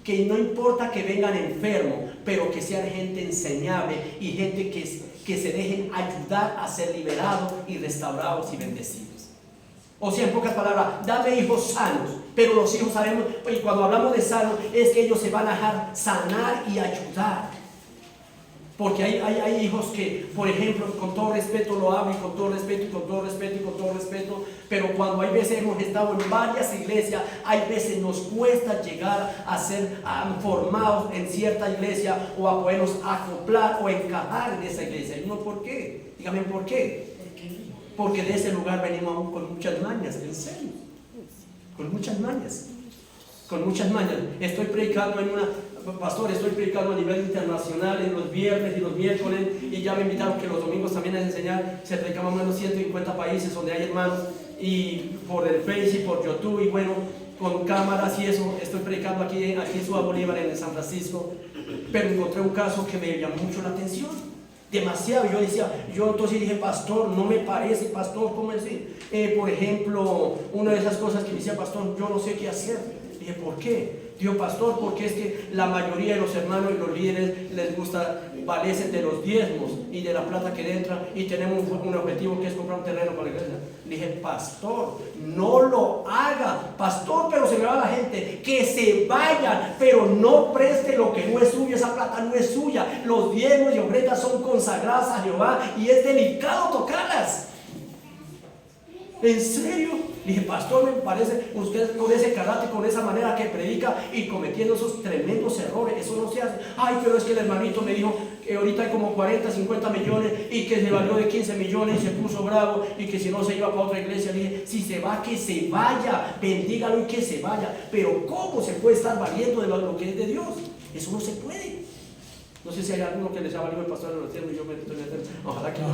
Que no importa que vengan enfermos, pero que sean gente enseñable y gente que se dejen ayudar a ser liberados y restaurados y bendecidos. O sea, en pocas palabras, dame hijos sanos. Pero los hijos sabemos, y cuando hablamos de sanos, es que ellos se van a dejar sanar y ayudar. Porque hay hijos que, por ejemplo, con todo respeto lo hablo, y con todo respeto, y con todo respeto, y con todo respeto, pero cuando hay veces hemos estado en varias iglesias, hay veces nos cuesta llegar a ser formados en cierta iglesia o a podernos acoplar o encajar en esa iglesia. ¿Y no por qué? Dígame por qué. Porque de ese lugar venimos con muchas mañas, en serio. Con muchas mañas. Con muchas mañas. Estoy predicando estoy predicando a nivel internacional en los viernes y los miércoles, y ya me invitaron que los domingos también a enseñar. Se predicaban más de 150 países donde hay hermanos, y por el Face y por YouTube, y bueno, con cámaras y eso, estoy predicando aquí en Ciudad Bolívar, en San Francisco. Pero encontré un caso que me llamó mucho la atención, demasiado. Yo entonces dije, pastor, no me parece, pastor, ¿cómo decir? Por ejemplo, una de esas cosas que me decía, pastor, yo no sé qué hacer. Dije, ¿por qué? Dijo, pastor, porque es que la mayoría de los hermanos y los líderes les gusta valerse de los diezmos y de la plata que entra, y tenemos un objetivo que es comprar un terreno para la iglesia. Le dije, pastor, no lo haga. Pastor, pero se me va la gente. Que se vayan, pero no preste lo que no es suyo. Esa plata no es suya. Los diezmos y ofrendas son consagradas a Jehová y es delicado tocarlas. ¿En serio? Le dije, pastor, me parece usted con ese carácter, con esa manera que predica y cometiendo esos tremendos errores, eso no se hace. Ay, pero es que el hermanito me dijo que ahorita hay como 40, 50 millones y que se valió de 15 millones y se puso bravo y que si no se iba para otra iglesia. Le dije, si se va, que se vaya, bendígalo y que se vaya. Pero ¿cómo se puede estar valiendo de lo que es de Dios? Eso no se puede. No sé si hay alguno que les ha valido el pastor en los tiempos y yo me estoy metiendo. Ojalá que no.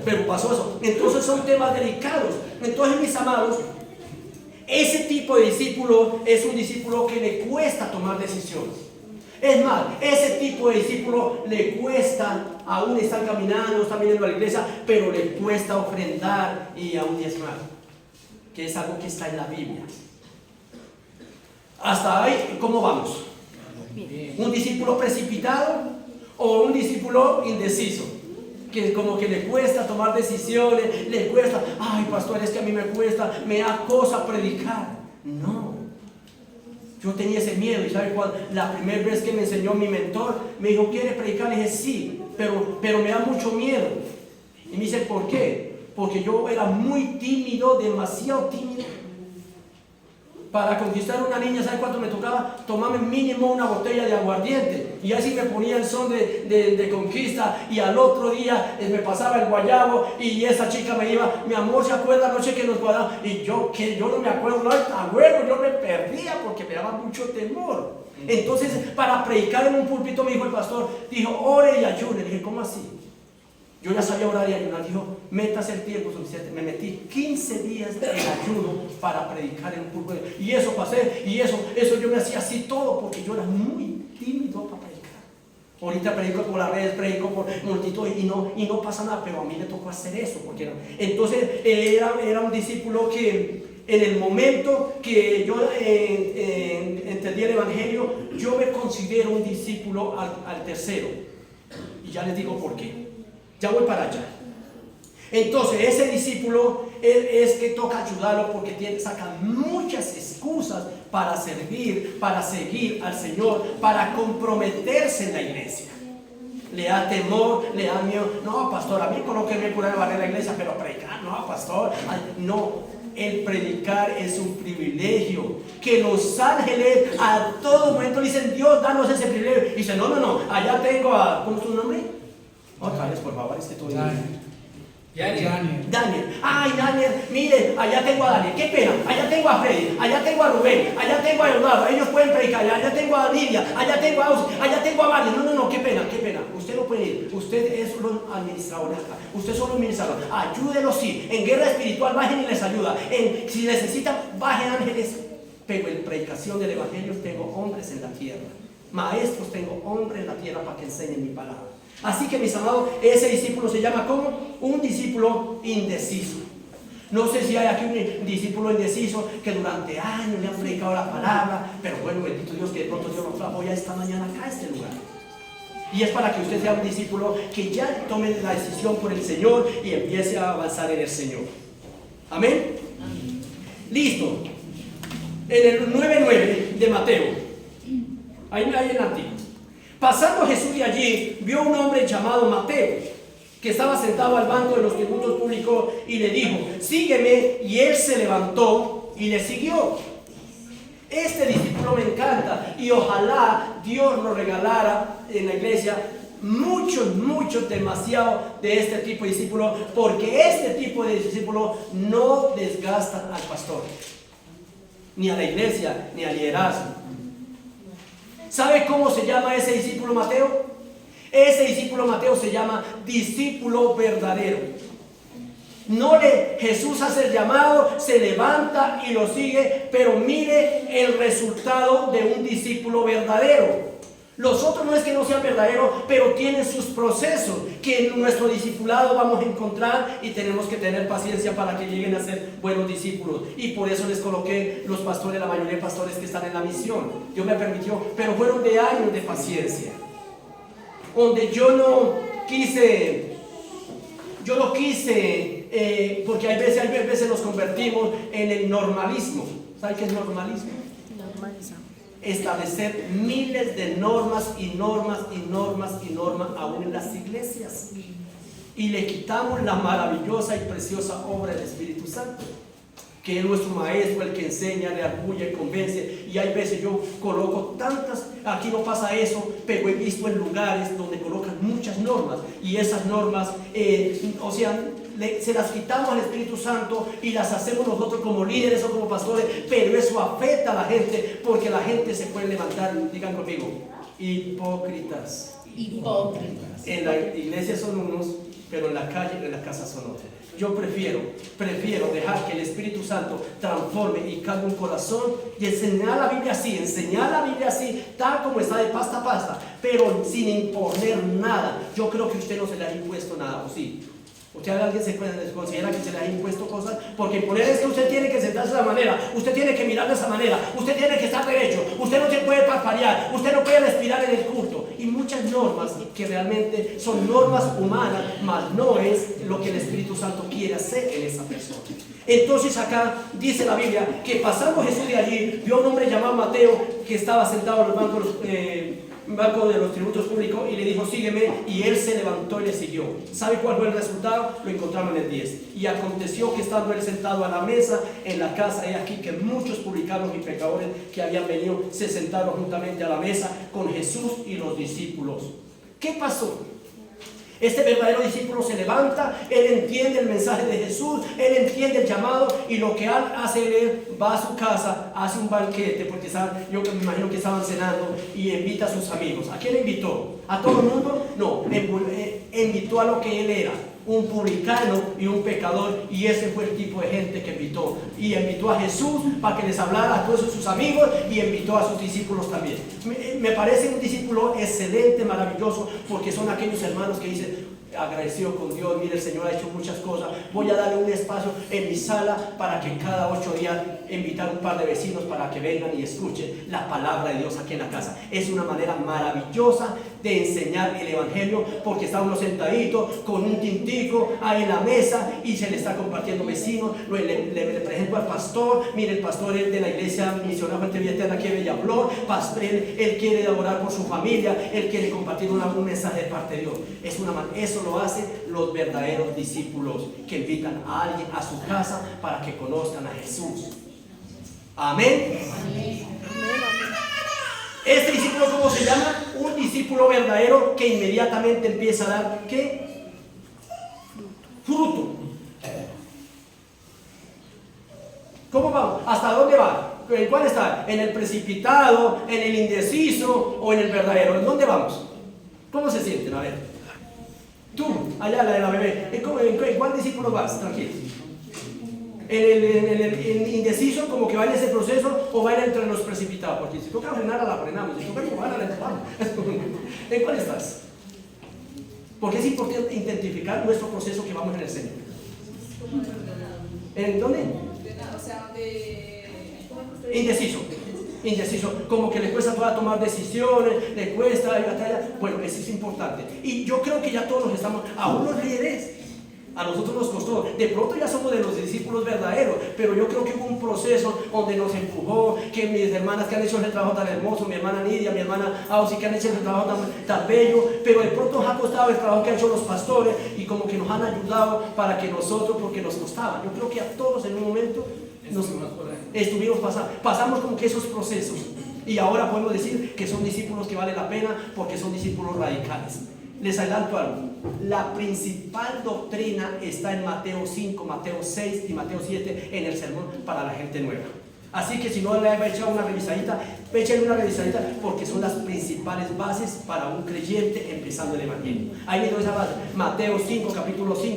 Pero pasó eso. Entonces son temas delicados. Entonces, mis amados, ese tipo de discípulo es un discípulo que le cuesta tomar decisiones. Es más, ese tipo de discípulo le cuesta, aún están caminando, están viniendo a la iglesia, pero le cuesta ofrendar y aún diezmar, que es algo que está en la Biblia. Hasta ahí, ¿cómo vamos? ¿Un discípulo precipitado o un discípulo indeciso? Que como que le cuesta tomar decisiones, le cuesta, ay pastor, es que a mí me cuesta, me da cosa predicar. No, yo tenía ese miedo. Y ¿sabe cuál? La primera vez que me enseñó mi mentor, me dijo, ¿quieres predicar? Le dije, sí, pero me da mucho miedo. Y me dice, ¿por qué? Porque yo era muy tímido, demasiado tímido. Para conquistar a una niña, ¿sabe cuánto me tocaba? Tomarme mínimo una botella de aguardiente. Y así me ponía el son de conquista. Y al otro día me pasaba el guayabo. Y esa chica me iba, mi amor, ¿se acuerda anoche que nos guardamos? Y yo, que yo no me acuerdo, no, tan bueno, yo me perdía porque me daba mucho temor. Entonces, para predicar en un púlpito, me dijo el pastor, dijo, ore y ayune. Le dije, ¿cómo así? Yo ya sabía orar y ayunar. Dijo, métase el tiempo suficiente. Me metí 15 días de ayuno para predicar en un púlpito. Y eso pasé, y eso yo me hacía así todo, porque yo era muy tímido para predicar. Ahorita predico por las redes, predico por multitud y no pasa nada, pero a mí me tocó hacer eso. Porque entonces era un discípulo que en el momento que yo entendí el evangelio, yo me considero un discípulo al tercero. Y ya les digo por qué. Ya voy para allá. Entonces, ese discípulo es que toca ayudarlo porque saca muchas excusas para servir, para seguir al Señor, para comprometerse en la iglesia. Le da temor, le da miedo. No, pastor, a mí colóquenme por ahí barrer la iglesia, pero predicar, no, pastor. No, el predicar es un privilegio que los ángeles a todo momento dicen, Dios, danos ese privilegio. Y dice, no, allá tengo a, ¿cómo es tu nombre? Otra vez, por favor, es que todo Daniel. Ay, Daniel, mire, allá tengo a Daniel. Qué pena, allá tengo a Freddy, allá tengo a Rubén, allá tengo a Eduardo. Ellos pueden predicar, allá tengo a Lidia, allá tengo a Aus, allá tengo a Mario. No, qué pena. Usted no puede ir. Usted es solo administrador acá. Usted es solo administrador. Ayúdelo, sí. En guerra espiritual bajen y les ayuda. Si necesitan, bajen ángeles. Pero en predicación del evangelio tengo hombres en la tierra. Maestros tengo hombres en la tierra para que enseñen mi palabra. Así que, mis amados, ese discípulo se llama ¿cómo? Un discípulo indeciso. No sé si hay aquí un discípulo indeciso que durante años le han predicado la palabra, pero bueno, bendito Dios, que de pronto Dios nos trajo ya esta mañana acá a este lugar. Y es para que usted sea un discípulo que ya tome la decisión por el Señor y empiece a avanzar en el Señor. Amén. Listo. En el 9:9 de Mateo, ahí en el antiguo. Pasando Jesús de allí, vio un hombre llamado Mateo, que estaba sentado al banco de los tributos públicos, y le dijo, sígueme, y él se levantó y le siguió. Este discípulo me encanta, y ojalá Dios nos regalara en la iglesia muchos, demasiado de este tipo de discípulo, porque este tipo de discípulo no desgasta al pastor, ni a la iglesia, ni al liderazgo. ¿Sabe cómo se llama ese discípulo Mateo? Ese discípulo Mateo se llama discípulo verdadero. Jesús hace el llamado, se levanta y lo sigue, pero mire el resultado de un discípulo verdadero. Los otros no es que no sean verdaderos, pero tienen sus procesos que en nuestro discipulado vamos a encontrar y tenemos que tener paciencia para que lleguen a ser buenos discípulos. Y por eso les coloqué los pastores, la mayoría de pastores que están en la misión. Dios me permitió, pero fueron de años de paciencia, donde yo no quise, porque hay veces nos convertimos en el normalismo. ¿Sabe qué es normalismo? Normalizamos. Establecer miles de normas y normas aún en las iglesias, y le quitamos la maravillosa y preciosa obra del Espíritu Santo, que es nuestro maestro, el que enseña, redarguye, convence. Y hay veces yo coloco tantas, aquí no pasa eso, pero he visto en lugares donde colocan muchas normas, y esas normas se las quitamos al Espíritu Santo y las hacemos nosotros como líderes o como pastores, pero eso afecta a la gente, porque la gente se puede levantar, digan conmigo, hipócritas. En la iglesia son unos, pero en la calle, en la casa son otros. Yo prefiero dejar que el Espíritu Santo transforme y cambie un corazón y enseñar la Biblia así, tal como está, de pasta a pasta, pero sin imponer nada. Yo creo que usted no se le ha impuesto nada, ¿o sí? ¿Usted a alguien se considera que se le ha impuesto cosas? Porque imponer es que usted tiene que sentarse de esa manera, usted tiene que mirar de esa manera, usted tiene que estar derecho, usted no se puede parpadear, usted no puede respirar en el culto. Y muchas normas que realmente son normas humanas, mas no es lo que el Espíritu Santo quiere hacer en esa persona. Entonces acá dice la Biblia que pasando Jesús de allí, vio a un hombre llamado Mateo que estaba sentado en el banco de los tributos públicos, y le dijo: sígueme, y él se levantó y le siguió. ¿Sabe cuál fue el resultado? Lo encontramos en el 10. Y aconteció que estando él sentado a la mesa en la casa, he aquí que muchos publicanos y pecadores que habían venido se sentaron juntamente a la mesa con Jesús y los discípulos. ¿Qué pasó? Este verdadero discípulo se levanta, él entiende el mensaje de Jesús, él entiende el llamado, y lo que hace él, va a su casa, hace un banquete, porque yo me imagino que estaban cenando, y invita a sus amigos. ¿A quién invitó? ¿A todo el mundo? No, invitó a lo que él era, un publicano y un pecador, y ese fue el tipo de gente que invitó. Y invitó a Jesús para que les hablara a todos sus amigos, y invitó a sus discípulos también. Me parece un discípulo excelente, maravilloso, porque son aquellos hermanos que dicen: agradecido con Dios, mire, el Señor ha hecho muchas cosas, voy a darle un espacio en mi sala para que cada 8 días invitar un par de vecinos para que vengan y escuchen la palabra de Dios aquí en la casa. Es una manera maravillosa de enseñar el evangelio, porque está uno sentadito con un tintico ahí en la mesa y se le está compartiendo vecinos. Le presento al pastor: mire, el pastor es de la iglesia misionera Fuente Vida Eterna aquí en Bellaflor, él quiere orar por su familia, él quiere compartir un mensaje de parte de Dios. Eso lo hacen los verdaderos discípulos, que invitan a alguien a su casa para que conozcan a Jesús. Amén. Amén. Este discípulo, ¿cómo se llama? Un discípulo verdadero que inmediatamente empieza a dar, ¿qué? Fruto. ¿Cómo vamos? ¿Hasta dónde va? ¿En cuál está? ¿En el precipitado, en el indeciso o en el verdadero? ¿En dónde vamos? ¿Cómo se sienten? A ver. Tú, allá la de la bebé, ¿en cuál discípulo vas? Tranquilo. ¿En el indeciso, como que va en ese proceso, o va entre los precipitados? Porque si toca frenar, la frenamos, si toca empujar, la empujamos. ¿En cuál estás? Porque es importante identificar nuestro proceso que vamos en el Señor. ¿En dónde? Indeciso, como que le cuesta tomar decisiones, le cuesta y batalla. Bueno, eso es importante. Y yo creo que ya todos nos estamos, aún los líderes, a nosotros nos costó, de pronto ya somos de los discípulos verdaderos, pero yo creo que hubo un proceso donde nos empujó, que mis hermanas que han hecho ese trabajo tan hermoso, mi hermana Nidia, mi hermana Ausi, que han hecho ese trabajo tan bello, pero de pronto nos ha costado el trabajo que han hecho los pastores, y como que nos han ayudado para que nosotros, porque nos costaba. Yo creo que a todos en un momento pasamos como que esos procesos, y ahora podemos decir que son discípulos que vale la pena, porque son discípulos radicales. Les adelanto algo: la principal doctrina está en Mateo 5, Mateo 6 y Mateo 7 en el sermón para la gente nueva. Así que si no le han echado una revisadita, échenle una revisadita, porque son las principales bases para un creyente empezando el evangelio. Ahí viene esa base: Mateo 5, capítulo 6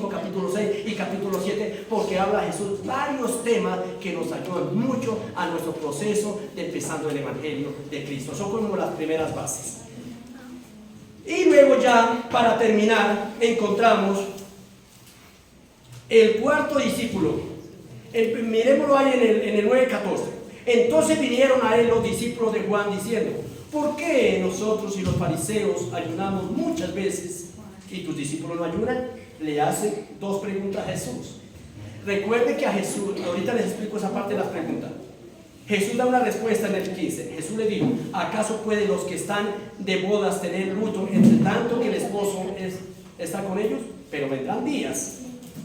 y capítulo 7, porque habla Jesús varios temas que nos ayudan mucho a nuestro proceso de empezando el evangelio de Cristo. Son como las primeras bases. Y luego ya, para terminar, encontramos el cuarto discípulo. Miremoslo ahí en el 9:14. Entonces vinieron a él los discípulos de Juan diciendo: ¿por qué nosotros y los fariseos ayunamos muchas veces y tus discípulos no ayunan? Le hacen dos preguntas a Jesús. Recuerde que a Jesús, ahorita les explico esa parte de las preguntas. Jesús da una respuesta en el 15. Jesús le dijo: ¿acaso pueden los que están de bodas tener luto entre tanto que el esposo está con ellos? Pero vendrán días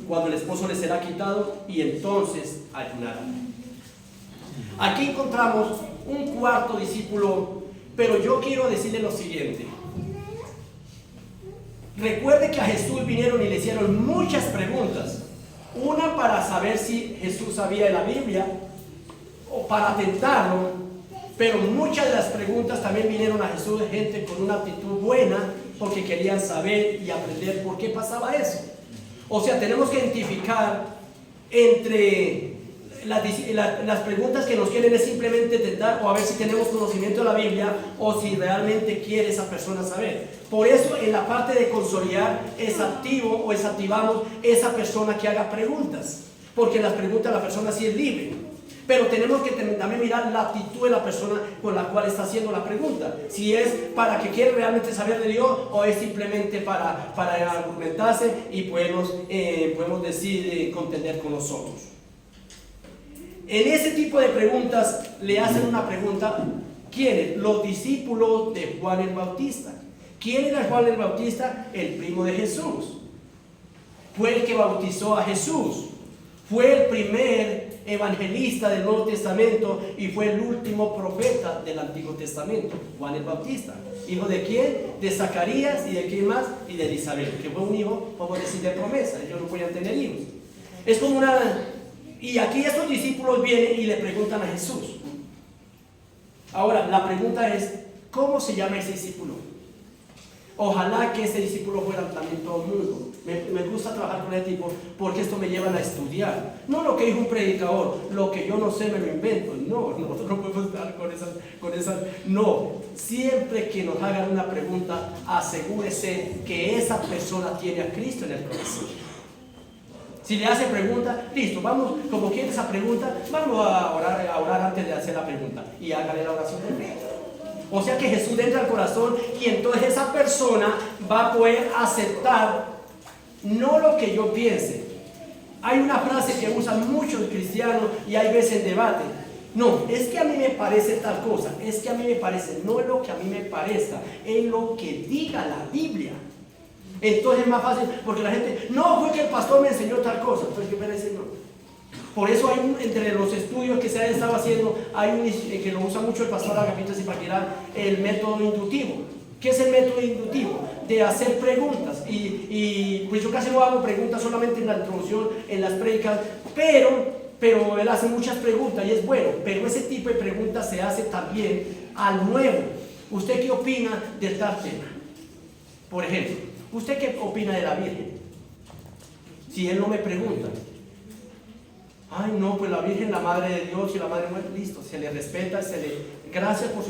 cuando el esposo les será quitado y entonces ayunarán. Aquí encontramos un cuarto discípulo, pero yo quiero decirle lo siguiente. Recuerde que a Jesús vinieron y le hicieron muchas preguntas. Una para saber si Jesús sabía de la Biblia o para tentarlo, pero muchas de las preguntas también vinieron a Jesús de gente con una actitud buena porque querían saber y aprender por qué pasaba eso. O sea, tenemos que identificar entre las preguntas que nos quieren es simplemente tentar o a ver si tenemos conocimiento de la Biblia o si realmente quiere esa persona saber. Por eso en la parte de consolidar es activo o desactivamos esa persona que haga preguntas, porque las preguntas la persona sí es libre, pero tenemos que también mirar la actitud de la persona con la cual está haciendo la pregunta, si es para que quiere realmente saber de Dios o es simplemente para argumentarse y podemos decir contender con nosotros. En ese tipo de preguntas le hacen una pregunta: ¿quiénes? Los discípulos de Juan el Bautista. ¿Quién era Juan el Bautista? El primo de Jesús. Fue el que bautizó a Jesús. Fue el primer evangelista del Nuevo Testamento y fue el último profeta del Antiguo Testamento. Juan el Bautista. ¿Hijo de quién? De Zacarías. ¿Y de quién más? Y de Elizabeth, que fue un hijo, vamos a decir, de promesa. Ellos no podían tener hijos. Es como una... Y aquí estos discípulos vienen y le preguntan a Jesús. Ahora, la pregunta es: ¿cómo se llama ese discípulo? Ojalá que ese discípulo fuera también todo el mundo. Me gusta trabajar con ese tipo porque esto me lleva a estudiar. No lo que dijo un predicador, lo que yo no sé me lo invento. No, nosotros no podemos estar con esas. No, siempre que nos hagan una pregunta, asegúrese que esa persona tiene a Cristo en el corazón. Si le hace pregunta, listo, vamos, como quiere esa pregunta, vamos a orar antes de hacer la pregunta y hágale la oración de fe. O sea que Jesús entra al corazón y entonces esa persona va a poder aceptar no lo que yo piense. Hay una frase que usan muchos cristianos y hay veces en debate: no, es que a mí me parece tal cosa, es que a mí me parece, no es lo que a mí me parezca, es lo que diga la Biblia. Entonces es más fácil, porque la gente: no, fue que el pastor me enseñó tal cosa. Entonces, ¿qué me dice? No. Por eso hay entre los estudios que se han estado haciendo, hay un que lo usa mucho el pastor Agapito Zipaquirá, el método inductivo. ¿Qué es el método inductivo? De hacer preguntas. Y pues yo casi no hago preguntas solamente en la introducción, en las prédicas, pero él hace muchas preguntas y es bueno. Pero ese tipo de preguntas se hace también al nuevo. ¿Usted qué opina de tal tema? Por ejemplo, ¿usted qué opina de la Virgen? Si él no me pregunta: ay, no, pues la Virgen, la Madre de Dios y la Madre Muerte, listo, se le respeta, gracias por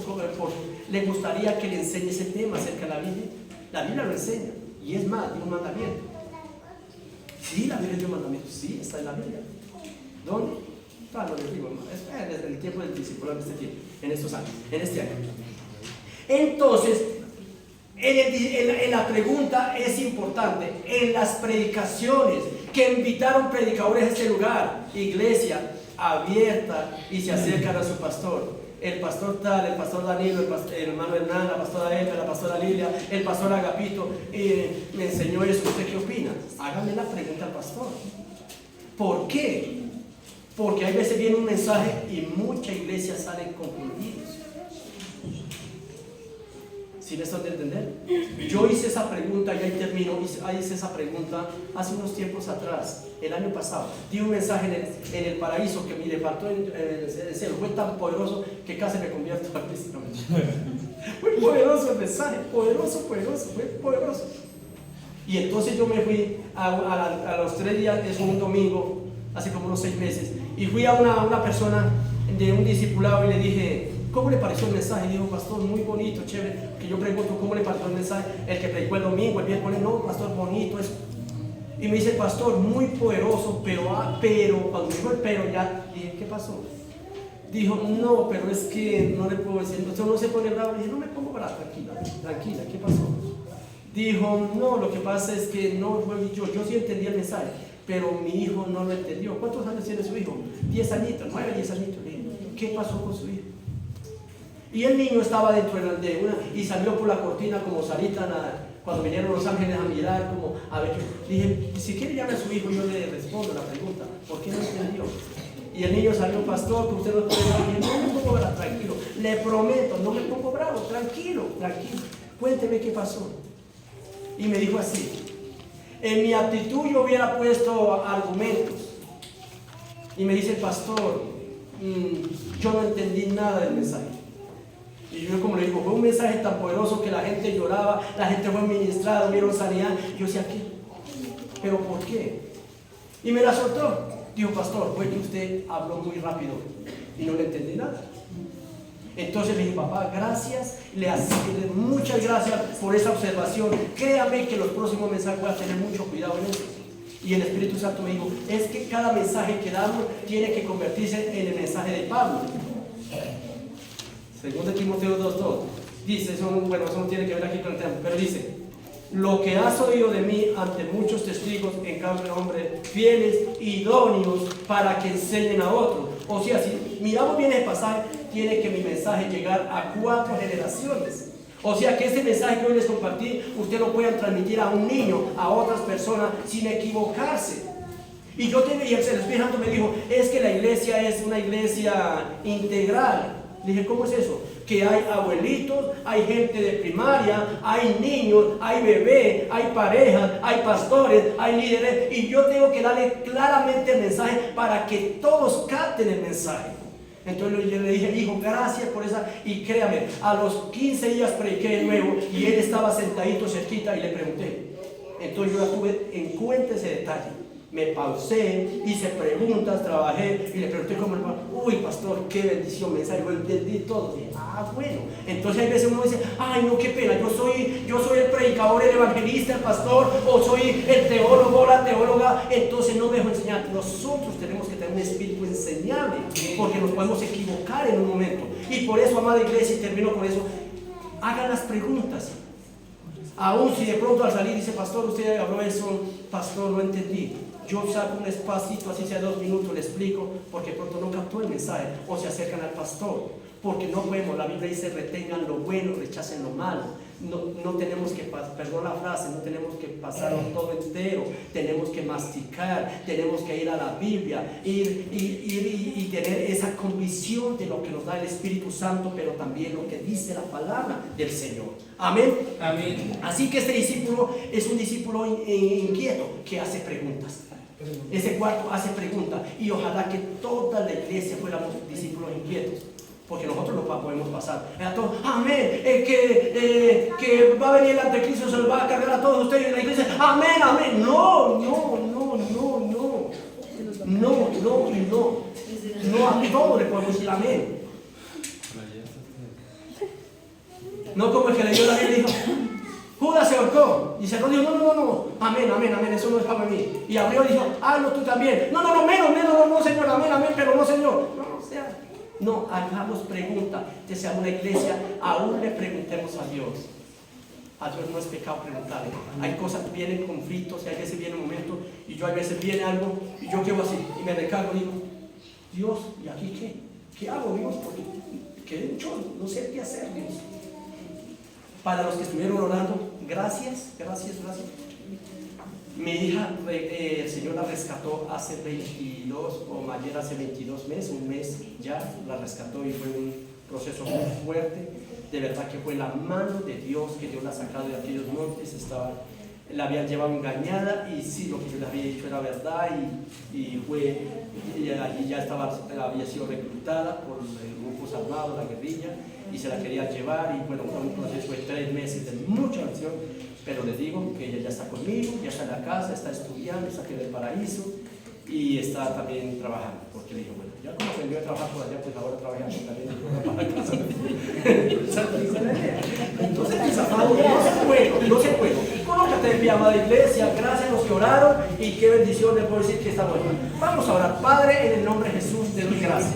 le gustaría que le enseñe ese tema acerca de la Virgen. La Biblia lo enseña, y es más, tiene un mandamiento. Sí, la Biblia tiene un mandamiento, sí, está en la Biblia. ¿Dónde? No les digo, es desde el tiempo del discípulo, en estos años, en este año. Entonces, en la pregunta es importante, en las predicaciones que invitaron predicadores a este lugar, iglesia abierta, y se acercan a su pastor. El pastor tal, el pastor Danilo, el hermano Hernán, la pastora Elba, la pastora Lilia, el pastor Agapito, me enseñó eso. ¿Usted qué opina? Hágame la pregunta al pastor. ¿Por qué? Porque a veces viene un mensaje y muchas iglesias salen confundidas. ¿Sí me están de entender? Yo hice esa pregunta, y ahí termino, hice esa pregunta hace unos tiempos atrás, el año pasado. Di un mensaje en el paraíso que me faltó en el cielo. Fue tan poderoso que casi me convierto al cristiano. Fue poderoso el mensaje, poderoso, fue poderoso. Y entonces yo me fui a los 3 días, es un domingo, hace como unos 6 meses, y fui a una persona de un discipulado y le dije: ¿cómo le pareció el mensaje? Dijo, pastor, muy bonito, chévere. Que yo pregunto, ¿cómo le pareció el mensaje? El que predicó el domingo, el miércoles, no, pastor, bonito eso. Y me dice, pastor, muy poderoso, pero cuando dijo el pero, ya dije, ¿qué pasó? Dijo, no, pero es que no le puedo decir, entonces no se pone bravo. Le dije, no me pongo bravo, tranquila, ¿qué pasó? Dijo, no, lo que pasa es que no, yo sí entendí el mensaje, pero mi hijo no lo entendió. ¿Cuántos años tiene su hijo? 10 añitos, 9, 10 añitos. Le dije, ¿qué pasó con su hijo? Y el niño estaba dentro de una, y salió por la cortina como Sarita cuando vinieron los ángeles a mirar, como a ver qué. Dije, si quiere llamar a su hijo, yo le respondo la pregunta, ¿por qué no entendió? Y el niño salió, pastor, que usted no puede ver. Y no me pongo bravo, tranquilo, le prometo, no me pongo bravo, tranquilo, cuénteme qué pasó. Y me dijo así, en mi actitud yo hubiera puesto argumentos. Y me dice el pastor, yo no entendí nada del mensaje. Y yo, como le digo, fue un mensaje tan poderoso que la gente lloraba, la gente fue ministrada, vieron sanidad. Yo decía, ¿qué? ¿Pero por qué? Y me la soltó. Dijo, pastor, fue que usted habló muy rápido y no le entendí nada. Entonces le dije, papá, gracias, muchas gracias por esa observación. Créame que los próximos mensajes voy a tener mucho cuidado en eso. Y el Espíritu Santo me dijo, es que cada mensaje que damos tiene que convertirse en el mensaje de Pablo. Segundo Timoteo 2:2 dice, eso no tiene que ver aquí con el tema, pero dice, lo que has oído de mí ante muchos testigos, en cambio de hombres fieles, idóneos para que enseñen a otros. O sea, si miramos bien el pasaje, tiene que mi mensaje llegar a 4 generaciones. O sea que este mensaje que hoy les compartí, usted lo puede transmitir a un niño, a otras personas, sin equivocarse. Y el Espíritu Santo me dijo, es que la iglesia es una iglesia integral. Dije, ¿cómo es eso? Que hay abuelitos, hay gente de primaria, hay niños, hay bebés, hay parejas, hay pastores, hay líderes. Y yo tengo que darle claramente el mensaje para que todos capten el mensaje. Entonces yo le dije, hijo, gracias por esa. Y créame, a los 15 días prediqué de nuevo y él estaba sentadito cerquita y le pregunté. Entonces yo la tuve en cuenta ese detalle. Me pausé, hice preguntas, trabajé y le pregunté como hermano, uy pastor, qué bendición, mensaje, yo entendí todo. Dije, bueno. Entonces hay veces uno dice, ay no, qué pena, yo soy el predicador, el evangelista, el pastor, o soy el teólogo, la teóloga, entonces no me dejo enseñar. Nosotros tenemos que tener un espíritu enseñable, porque nos podemos equivocar en un momento. Y por eso, amada iglesia, y termino con eso, hagan las preguntas. Aún si de pronto al salir dice, pastor, usted habló eso, pastor, no entendí. Yo saco un espacito, así sea 2 minutos, le explico, porque pronto no captó el mensaje, o se acercan al pastor, porque no podemos, la Biblia dice, retengan lo bueno, rechacen lo malo. No tenemos que, perdón la frase, no tenemos que pasarlo todo entero, tenemos que masticar, tenemos que ir a la Biblia, ir y tener esa convicción de lo que nos da el Espíritu Santo, pero también lo que dice la palabra del Señor. Amén. Amén. Así que este discípulo es un discípulo inquieto que hace preguntas. Ese cuarto hace preguntas y ojalá que toda la iglesia fuéramos discípulos inquietos, porque nosotros no podemos pasar. Amén, que va a venir el anticristo, se lo va a cargar a todos ustedes en la iglesia. Amén, amén. No, a todos le podemos decir amén. No como el que leyó la Biblia y dijo, Judas se ahorcó y se dijo, no, amén, eso no es para mí. Y abrió y dijo, no, tú también. No, menos, no, Señor, amén, pero no, Señor. No, hagamos preguntas, que sea una iglesia, aún le preguntemos a Dios. A Dios no es pecado preguntarle. Hay cosas que vienen conflictos, y a veces viene un momento, y yo a veces viene algo, y yo quedo así, y me recargo y digo, Dios, ¿y aquí qué? ¿Qué hago, Dios? Porque quedé mucho, no sé qué hacer, Dios. Para los que estuvieron orando, gracias. Mi hija, el Señor la rescató hace 22, o ayer hace 22 meses, un mes ya, la rescató y fue un proceso muy fuerte. De verdad que fue la mano de Dios que Dios la ha sacado de aquellos montes, la habían llevado engañada y sí, lo que yo le había dicho era verdad y allí ya había sido reclutada por grupos armados, la guerrilla, y se la quería llevar y bueno, fue un proceso de 3 meses de mucha oración. Pero les digo que ella ya está conmigo, ya está en la casa, está estudiando, está aquí en el paraíso. y está también trabajando, porque le dijo, bueno, ya como aprendió a trabajar por allá, pues ahora trabaja aquí también para casa. Entonces desafado, no se puede. Colócate en pie, amada iglesia, gracias a los que oraron y qué bendición les puedo decir que está bueno. Vamos a orar. Padre, en el nombre de Jesús te doy gracias.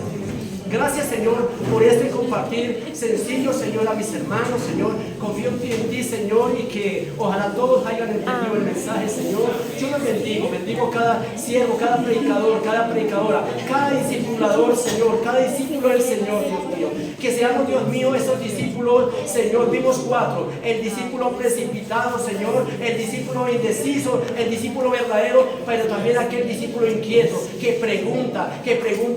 Gracias, Señor, por este compartir sencillo, Señor, a mis hermanos, Señor. Confío en ti, Señor, y que ojalá todos hayan entendido el mensaje, Señor. Yo los bendigo cada siervo, cada predicador, cada predicadora, cada discipulador, Señor, cada discípulo del Señor, Dios mío. Que seamos, Dios mío, esos discípulos, Señor. Vimos 4: el discípulo precipitado, Señor, el discípulo indeciso, el discípulo verdadero, pero también aquel discípulo inquieto que pregunta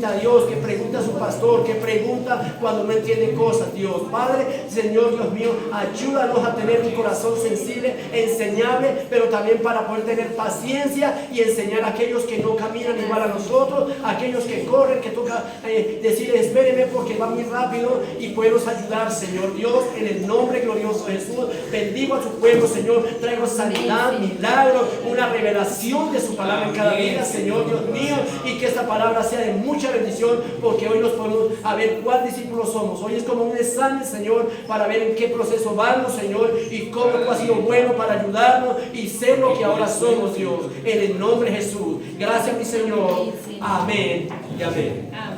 a Dios, que pregunta a su pastor, que pregunta cuando no entiende cosas. Dios Padre, Señor Dios mío, ayúdanos a tener un corazón sensible, enseñable, pero también para poder tener paciencia y enseñar a aquellos que no caminan igual a nosotros, a aquellos que corren, que toca decir espéreme porque va muy rápido, y podernos ayudar, Señor Dios, en el nombre glorioso de Jesús. Bendigo a tu pueblo, Señor. Traigo sanidad, milagro, una revelación de su palabra en cada vida, Señor Dios mío, y que esta palabra sea de mucha bendición, porque hoy nos podemos a ver cuál discípulo somos. Hoy es como un examen, Señor, para ver en qué proceso vamos, Señor, y cómo tú has sido bueno para ayudarnos y ser lo que ahora somos, Dios, en el nombre de Jesús. Gracias, mi Señor. Amén y amén.